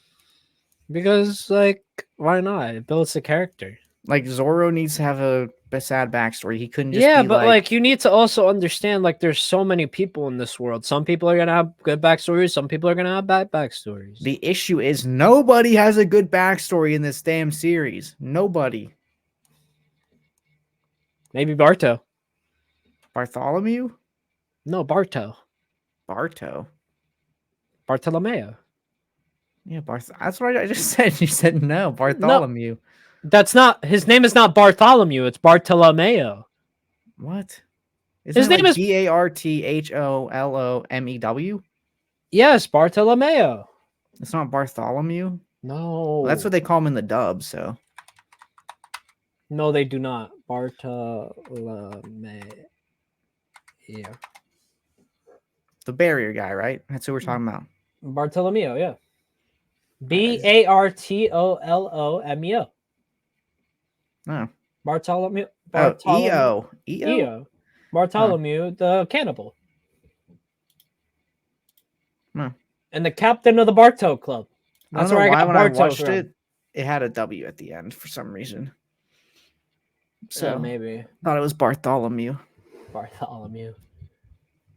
because like why not? It builds the character. Like Zoro needs to have a sad backstory. He couldn't just Yeah, be but like, like you need to also understand like there's so many people in this world. Some people are gonna have good backstories. Some people are gonna have bad backstories. the issue is nobody has a good backstory in this damn series. Nobody. Maybe Barto. Bartholomew? No, Barto. Barto. Bartolomeo. Yeah, that's what I just said. You said no, Bartholomew. That's not his name is not Bartholomew, it's Bartolomeo. What? His Isn't it name like is Bartholomew? Yes, Bartolomeo. It's not Bartholomew. No. Well, that's what they call him in the dub. So No, they do not. Bartolomeo. Yeah. the barrier guy, right? That's who we're talking about. Bartolomeo, yeah. Bartolomeo. Oh. Bartolomeo. Oh, Bartolomeo. EO. Bartholomew, the cannibal. Hmm. And the captain of the Barto Club. I don't know why when I watched it, it had a W at the end for some reason. So maybe thought it was Bartholomew. Bartholomew.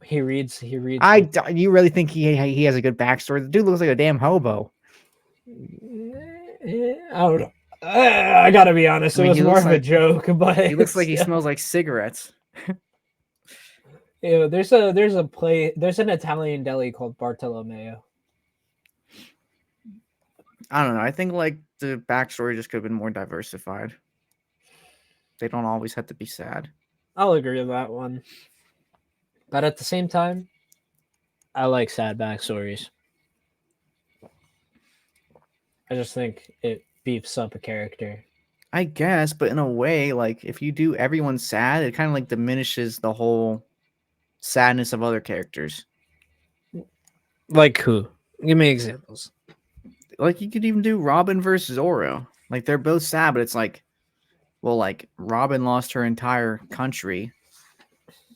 He reads. You really think he has a good backstory? The dude looks like a damn hobo. I don't know. I gotta be honest. It was more of a joke, but he looks like he smells like cigarettes. Yeah, there's an Italian deli called Bartolomeo. I don't know. I think like the backstory just could have been more diversified. They don't always have to be sad. I'll agree with that one. But at the same time, I like sad backstories. I just think it beefs up a character. I guess, but in a way, like if you do everyone sad, it kind of like diminishes the whole sadness of other characters. Like who? Give me examples. Like you could even do Robin versus Zoro. Like they're both sad, but it's like, well, like Robin lost her entire country,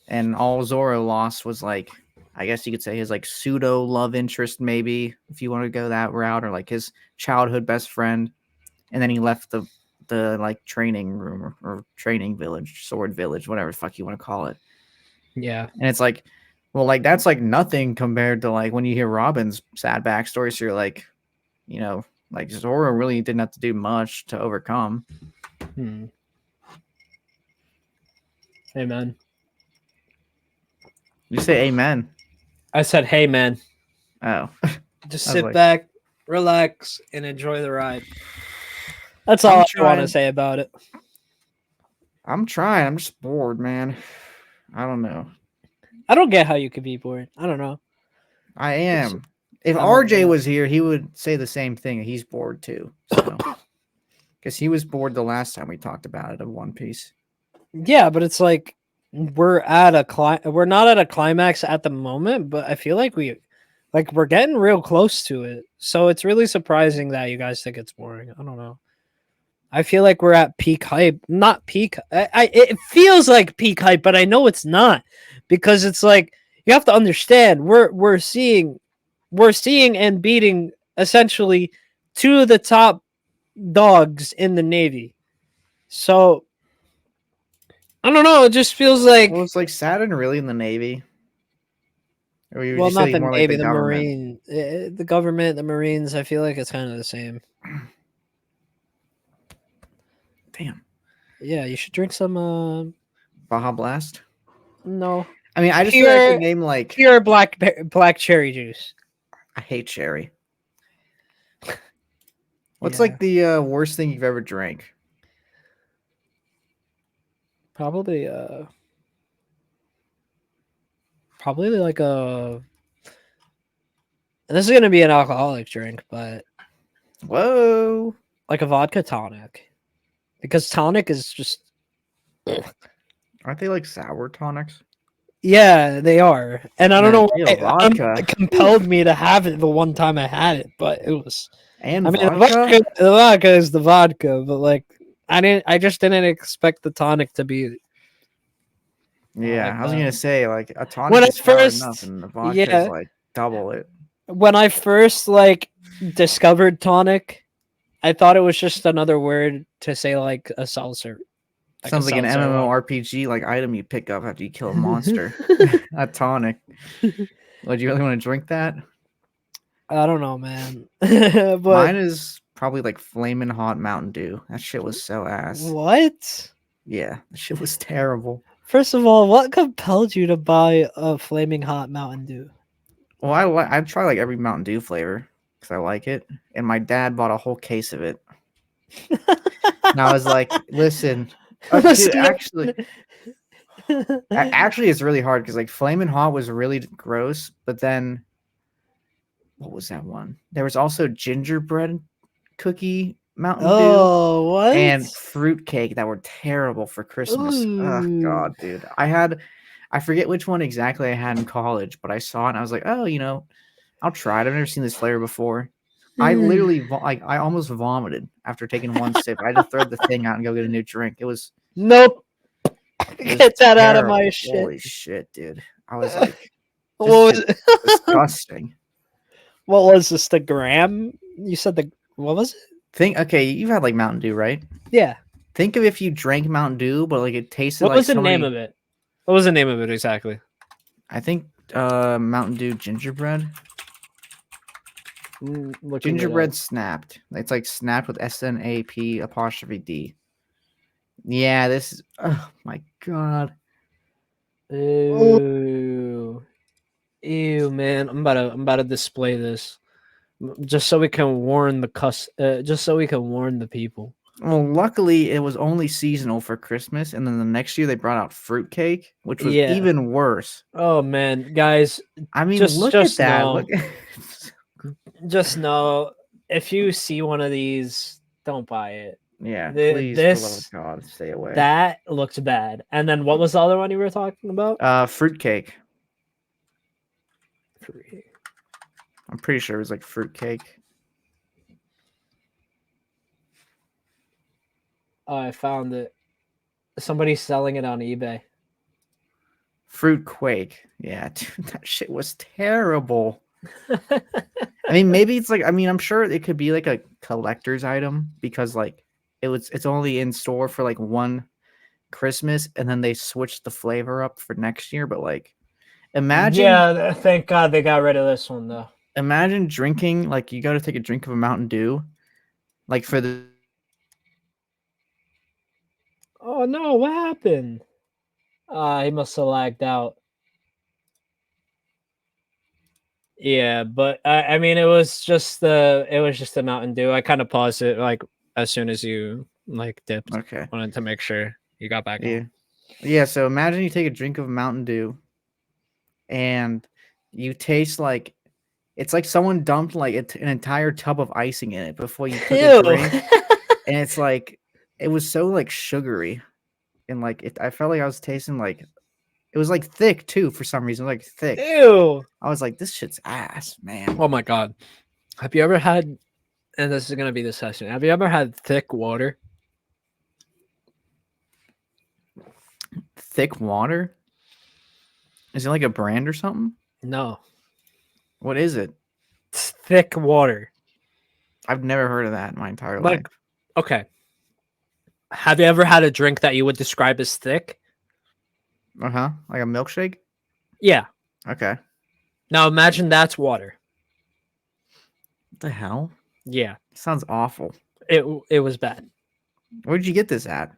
and all Zoro lost was like, I guess you could say his like pseudo love interest, maybe if you want to go that route, or like his childhood best friend, and then he left the like training room or training village, sword village, whatever the fuck you want to call it. Yeah, and it's like, well, like that's like nothing compared to like when you hear Robin's sad backstory. So you're like, you know, like Zoro really didn't have to do much to overcome. Amen. You say amen. I said, hey, man. Oh. Just sit back, relax, and enjoy the ride. That's I'm all I want to trying. say about it. I'm trying. I'm just bored, man. I don't know. I don't get how you could be bored. I don't know. I It's- am. If I don't get RJ it. was here, he would say the same thing. He's bored too. So, because he was bored the last time we talked about it of One Piece. Yeah, but it's like we're we're not at a climax at the moment, but I feel like we're getting real close to it. So it's really surprising that you guys think it's boring. I don't know. I feel like we're at peak hype. Not peak. It feels like peak hype, but I know it's not because it's like you have to understand we're seeing and beating essentially two of the top dogs in the Navy. So I don't know. It just feels Well, like it's like Saturn really in the Navy, or would well, you not say the more like the Navy, the government? Marine, the government, the Marines. I feel like it's kind of the same. Damn, Yeah, you should drink some. Baja Blast. No, I mean, I just feel like I could pure, name like pure black cherry juice. I hate cherry. What's Yeah, like the worst thing you've ever drank? probably. Probably like a. And this is gonna be an alcoholic drink, but Whoa! like a vodka tonic, because tonic is just. Aren't they like sour tonics? Yeah, they are, and I don't Man, know ew, why. I don't know vodka what compelled me to have it the one time I had it, but it was. I and mean, vodka. the vodka is the vodka, but like, I just didn't expect the tonic to be Yeah, like I was that. gonna say like a When tonic I is sour enough, first, and the vodka is yeah, like double it. when I first like discovered tonic, I thought it was just another word to say like a Sounds like an seltzer. Like, MMORPG like item you pick up after you kill a monster. A tonic. Would you really want to drink that? I don't know, man, but Mine is probably like flaming hot Mountain Dew. That shit was so ass. what? Yeah, that shit was terrible. First of all, what compelled you to buy a flaming hot Mountain Dew? Well, I try like every Mountain Dew flavor because I like it, and my dad bought a whole case of it. And I was like, "Listen, dude, Listen, actually, it's really hard because like flaming hot was really gross, but then what was that one? There was also gingerbread cookie Mountain Dew oh, what? and fruitcake that were terrible for Christmas. Oh Ooh. god, dude. I forget which one exactly I had in college, but I saw it and I was like, "Oh, I'll try it. I've never seen this flavor before." I literally like I almost vomited after taking one sip. I had to throw the thing out and go get a new drink. Nope. It was Get that out of my terrible. shit. Holy shit, dude. I was like, What this was shit's it? disgusting. What was this? The gram? You said the what was it? Okay, you've had like Mountain Dew, right? Yeah. Think of if you drank Mountain Dew, but like it tasted What like was the name somebody. of it? What was the name of it exactly? I think Mountain Dew gingerbread. Looking it up. Gingerbread snapped. It's like snapped with SNAP apostrophe D. Yeah, this is oh my god. Oh, Ew. Ew, man. I'm about to display this. Just so we can warn just so we can warn the people. well, luckily it was only seasonal for Christmas, and then the next year they brought out fruitcake, which was Yeah. even worse. Oh man, guys, I mean, just look at just that. Look know, just know if you see one of these, don't buy it. yeah, please, for the love of God, stay away. That looks bad. And then what was the other one you were talking about? Fruitcake. I'm pretty sure it was like fruitcake. Oh, I found it. Somebody's selling it on eBay. Fruit quake. Yeah, dude, that shit was terrible. I mean, maybe it's like I'm sure it could be like a collector's item because like it's only in store for like one Christmas and then they switched the flavor up for next year. But like imagine Yeah, thank God they got rid of this one though. imagine drinking like you got to take a drink of a Mountain Dew, like for the Oh no, what happened? He must have lagged out. Yeah, but I mean, it was just the Mountain Dew. I kind of paused it like as soon as you like dipped. Okay. Wanted to make sure you got back Yeah. on. Yeah. So imagine you take a drink of Mountain Dew and you taste like it's like someone dumped like an entire tub of icing in it before you took a Ew. drink, and it's like it was so like sugary and like it. I felt like I was tasting like it was like thick too for some reason, like thick. Ew. I was like, this shit's ass, man. Oh my god. Have you ever had? And this is gonna be the session. Have you ever had thick water? Thick water? Is it like a brand or something? No. What is it? It's thick water. I've never heard of that in my entire Like, life. okay. Have you ever had a drink that you would describe as thick? Like a milkshake? Yeah. Okay. Now imagine that's water. What the hell? Yeah. Sounds awful. It was bad. Where'd you get this at?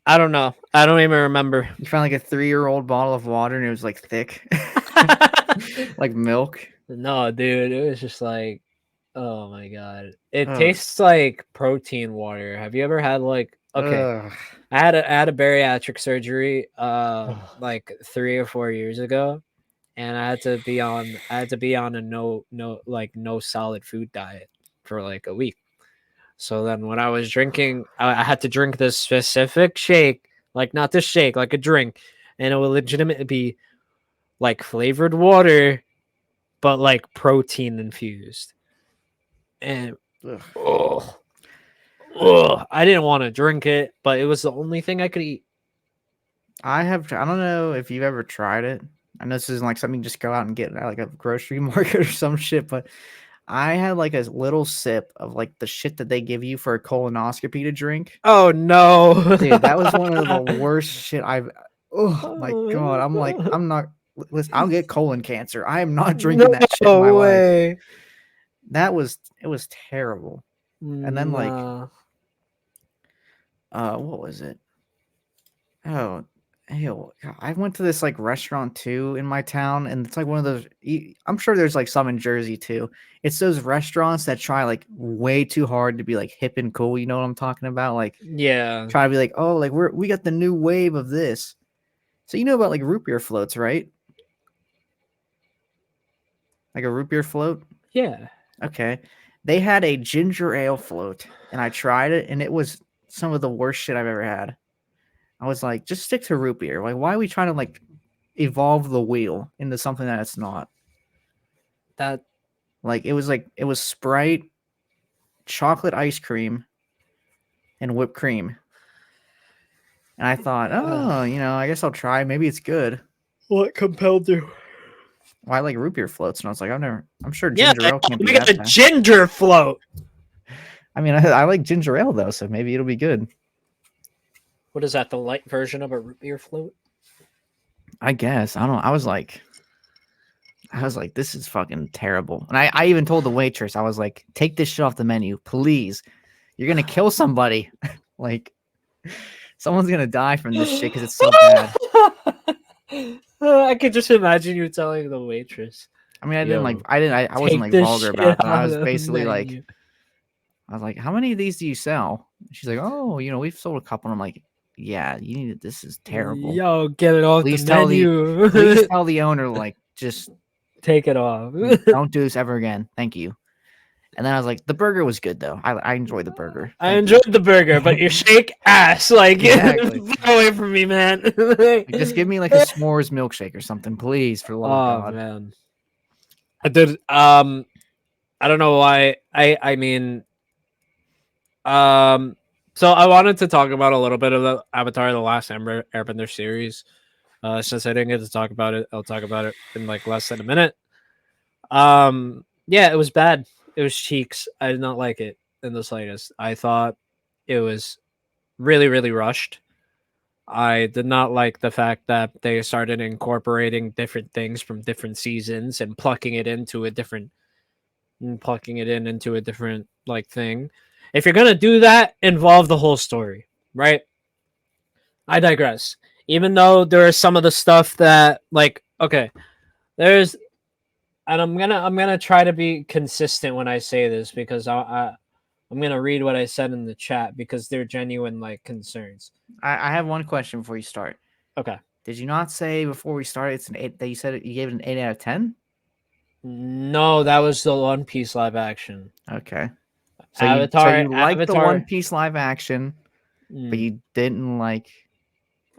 I don't know. I don't even remember. You found like a 3-year-old bottle of water and it was like thick. Like milk. No, dude, it was just like, oh my god, it Ugh. tastes like protein water. Have you ever had like? Okay, Ugh. I had a bariatric surgery, like 3 or 4 years ago, and I had to be on a no solid food diet for like a week. So then when I was drinking, I had to drink this specific shake, like not this shake, like a drink, and it would legitimately be like flavored water, but like protein infused. And Ugh. I didn't want to drink it, but it was the only thing I could eat. I don't know if you've ever tried it. I know this isn't like something you just go out and get at like a grocery market or some shit, but I had like a little sip of like the shit that they give you for a colonoscopy to drink. Oh no, Dude, that was one of the worst shit I've. Oh my god! I'm like, I'm not. Listen, I'll get colon cancer. I am not drinking that shit in my life. It was terrible. And then like, what was it? Oh, ew. God, I went to this like restaurant too in my town, and it's like one of those. I'm sure there's like some in Jersey too. It's those restaurants that try like way too hard to be like hip and cool. You know what I'm talking about? Like, yeah, try to be like, oh, like we got the new wave of this. So you know about like root beer floats, right? Like a root beer float. yeah. Okay. They had a ginger ale float, and I tried it, and it was some of the worst shit I've ever had. I was like, just stick to root beer. Like, why are we trying to like evolve the wheel into something that it's not? That Like it was Sprite, chocolate ice cream, and whipped cream. And I thought, oh, I guess I'll try. Maybe it's good. what compelled you? Well, I like root beer floats, and I was like, I'm sure ginger ale can't be we got that a bad. ginger float. I mean, I like ginger ale though, so maybe it'll be good. What is that? The light version of a root beer float? I guess. I don't know. I was like, this is fucking terrible. And I even told the waitress, I was like, take this shit off the menu, please. You're gonna kill somebody. Like, someone's gonna die from this shit because it's so bad. I could just imagine you telling the waitress. I mean, I Yo, wasn't like this vulgar shit about it. But I off was the basically like, menu. I was like, how many of these do you sell? She's like, oh, we've sold a couple. And I'm like, yeah, this is terrible. Yo, get it off Please the tell menu. Please tell the owner, like, just take it off. don't do this ever again. Thank you. And then I was like, the burger was good though. I enjoyed the burger. I enjoyed the burger, but your shake ass. Like, Exactly. get away from me, man. Like, just give me like a s'mores milkshake or something, please, for the love of God. Man. I did. I don't know why. I mean, so I wanted to talk about a little bit of the Avatar: The Last Airbender series. Since I didn't get to talk about it, I'll talk about it in like less than a minute. Yeah, it was bad. It was cheeks. I did not like it in the slightest. I thought it was really, really rushed. I did not like the fact that they started incorporating different things from different seasons and plucking it into a different like thing. If you're gonna do that, involve the whole story, right? I digress. Even though there is some of the stuff that, like, okay, there's and I'm gonna try to be consistent when I say this because I'm gonna read what I said in the chat because they're genuine like concerns. I have one question before you start. Okay. Did you not say before we started it's an 8 that you said you gave it an 8 out of 10? No, that was the One Piece live action. Okay. So Avatar. you liked the One Avatar. Piece live action, but you didn't like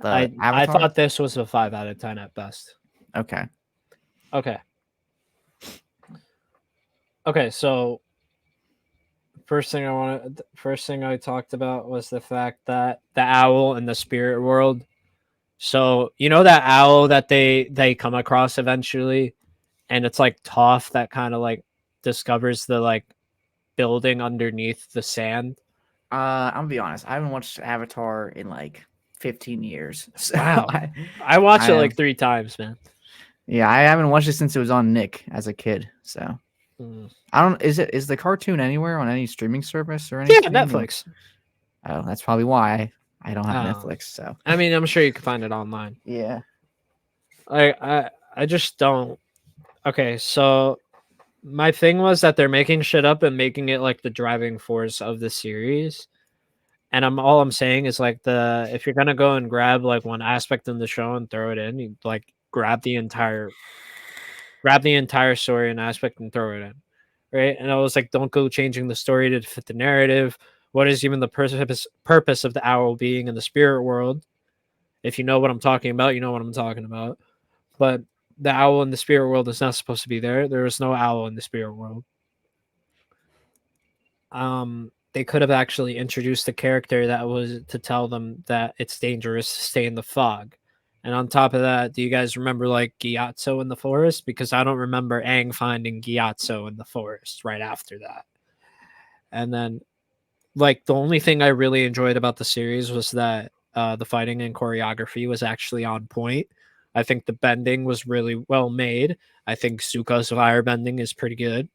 the I Avatar? thought this was a 5 out of 10 at best. Okay. Okay. Okay, so first thing I talked about was the fact that the owl in the spirit world. So you know that owl that they come across eventually, and it's like Toph that kind of like discovers the like building underneath the sand. I'm gonna be honest. I haven't watched Avatar in like 15 years. So Wow, I watched I it have, like 3 times, man. yeah, I haven't watched it since it was on Nick as a kid. So Mm. I don't. Is the cartoon anywhere on any streaming service or Yeah, anything? Netflix. Oh, that's probably why I don't have Oh. Netflix. So I mean, I'm sure you can find it online. yeah. I just don't. Okay, so my thing was that they're making shit up and making it like the driving force of the series. And I'm saying is like if you're gonna go and grab like one aspect in the show and throw it in, you like grab the entire story and aspect and throw it in. Right. And I was like, don't go changing the story to fit the narrative. What is even the purpose of the owl being in the spirit world? If you know what I'm talking about, you know what I'm talking about. But the owl in the spirit world is not supposed to be there. There is no owl in the spirit world. They could have actually introduced a character that was to tell them that it's dangerous to stay in the fog. And on top of that, do you guys remember like Gyatso in the forest? Because I don't remember Aang finding Gyatso in the forest right after that. And then, like, the only thing I really enjoyed about the series was that the fighting and choreography was actually on point. I think the bending was really well made. I think Zuko's fire bending is pretty good.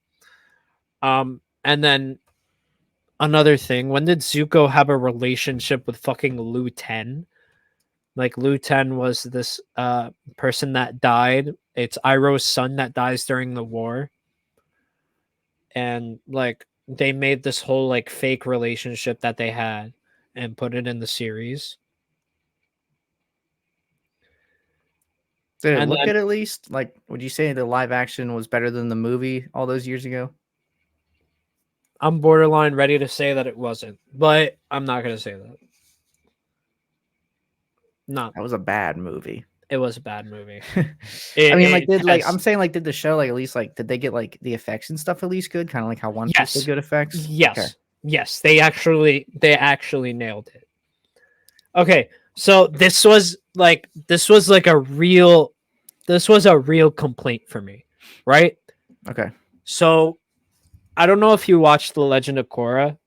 And then another thing, when did Zuko have a relationship with fucking Lu Ten? Like Lu Ten was this person that died. It's Iroh's son that dies during the war. And like they made this whole like fake relationship that they had and put it in the series. Did it And look then good at least? Like, would you say the live action was better than the movie all those years ago? I'm borderline ready to say that it wasn't, but I'm not gonna say that. Not That was a bad movie. it was a bad movie. I mean, like, Yes. I'm saying, like, did the show like at least like did they get like the effects and stuff at least good? Kind of like how One Piece did Yes. good effects. Yes. Okay. Yes. They actually nailed it. Okay. So this was like a real complaint for me, right? Okay. So I don't know if you watched The Legend of Korra.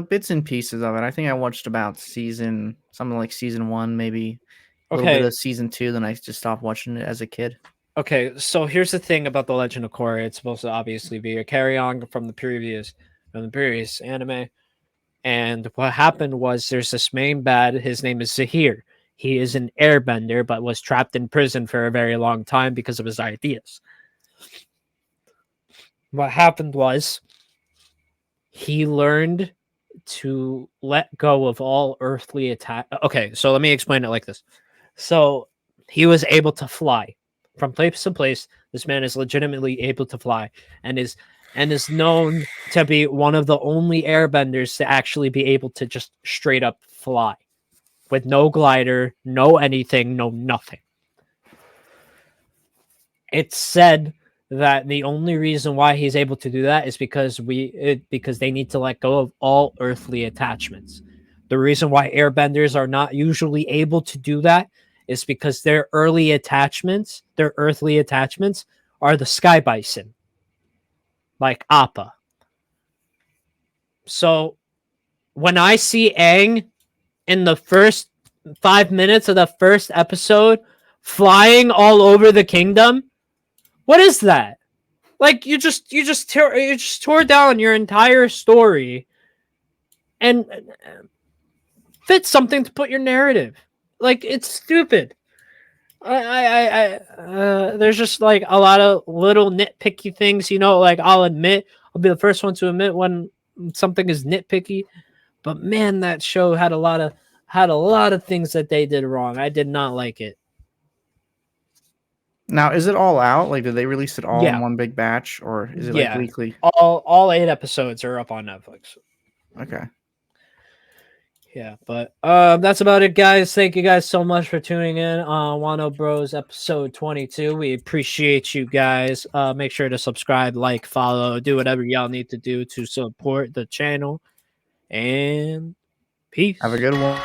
Bits and pieces of it. I think I watched about something like season 1, maybe a little bit Okay. of season 2. Then I just stopped watching it as a kid. Okay, so here's the thing about The Legend of Korra. It's supposed to obviously be a carry on from the previous anime. And what happened was there's this main bad. His name is Zahir. He is an airbender, but was trapped in prison for a very long time because of his ideas. What happened was he learned to let go of all earthly attack. Okay, so let me explain it like this. So he was able to fly from place to place. This man is legitimately able to fly and is known to be one of the only airbenders to actually be able to just straight up fly with no glider, no anything, no nothing. It's said that the only reason why he's able to do that is because because they need to let go of all earthly attachments. The reason why airbenders are not usually able to do that is because their earthly attachments are the sky bison, like Appa. So when I see Aang in the first 5 minutes of the first episode flying all over the kingdom, what is that? Like you just tore down your entire story and fit something to put your narrative. Like it's stupid. There's just like a lot of little nitpicky things, like I'll be the first one to admit when something is nitpicky, but man, that show had a lot of things that they did wrong. I did not like it. Now, is it all out? Like, did they release it all in Yeah. one big batch, or is it like Yeah. weekly? All 8 episodes are up on Netflix. Okay. Yeah, but that's about it, guys. Thank you guys so much for tuning in on Wano Bros episode 22. We appreciate you guys. Make sure to subscribe, like, follow, do whatever y'all need to do to support the channel. And peace. Have a good one.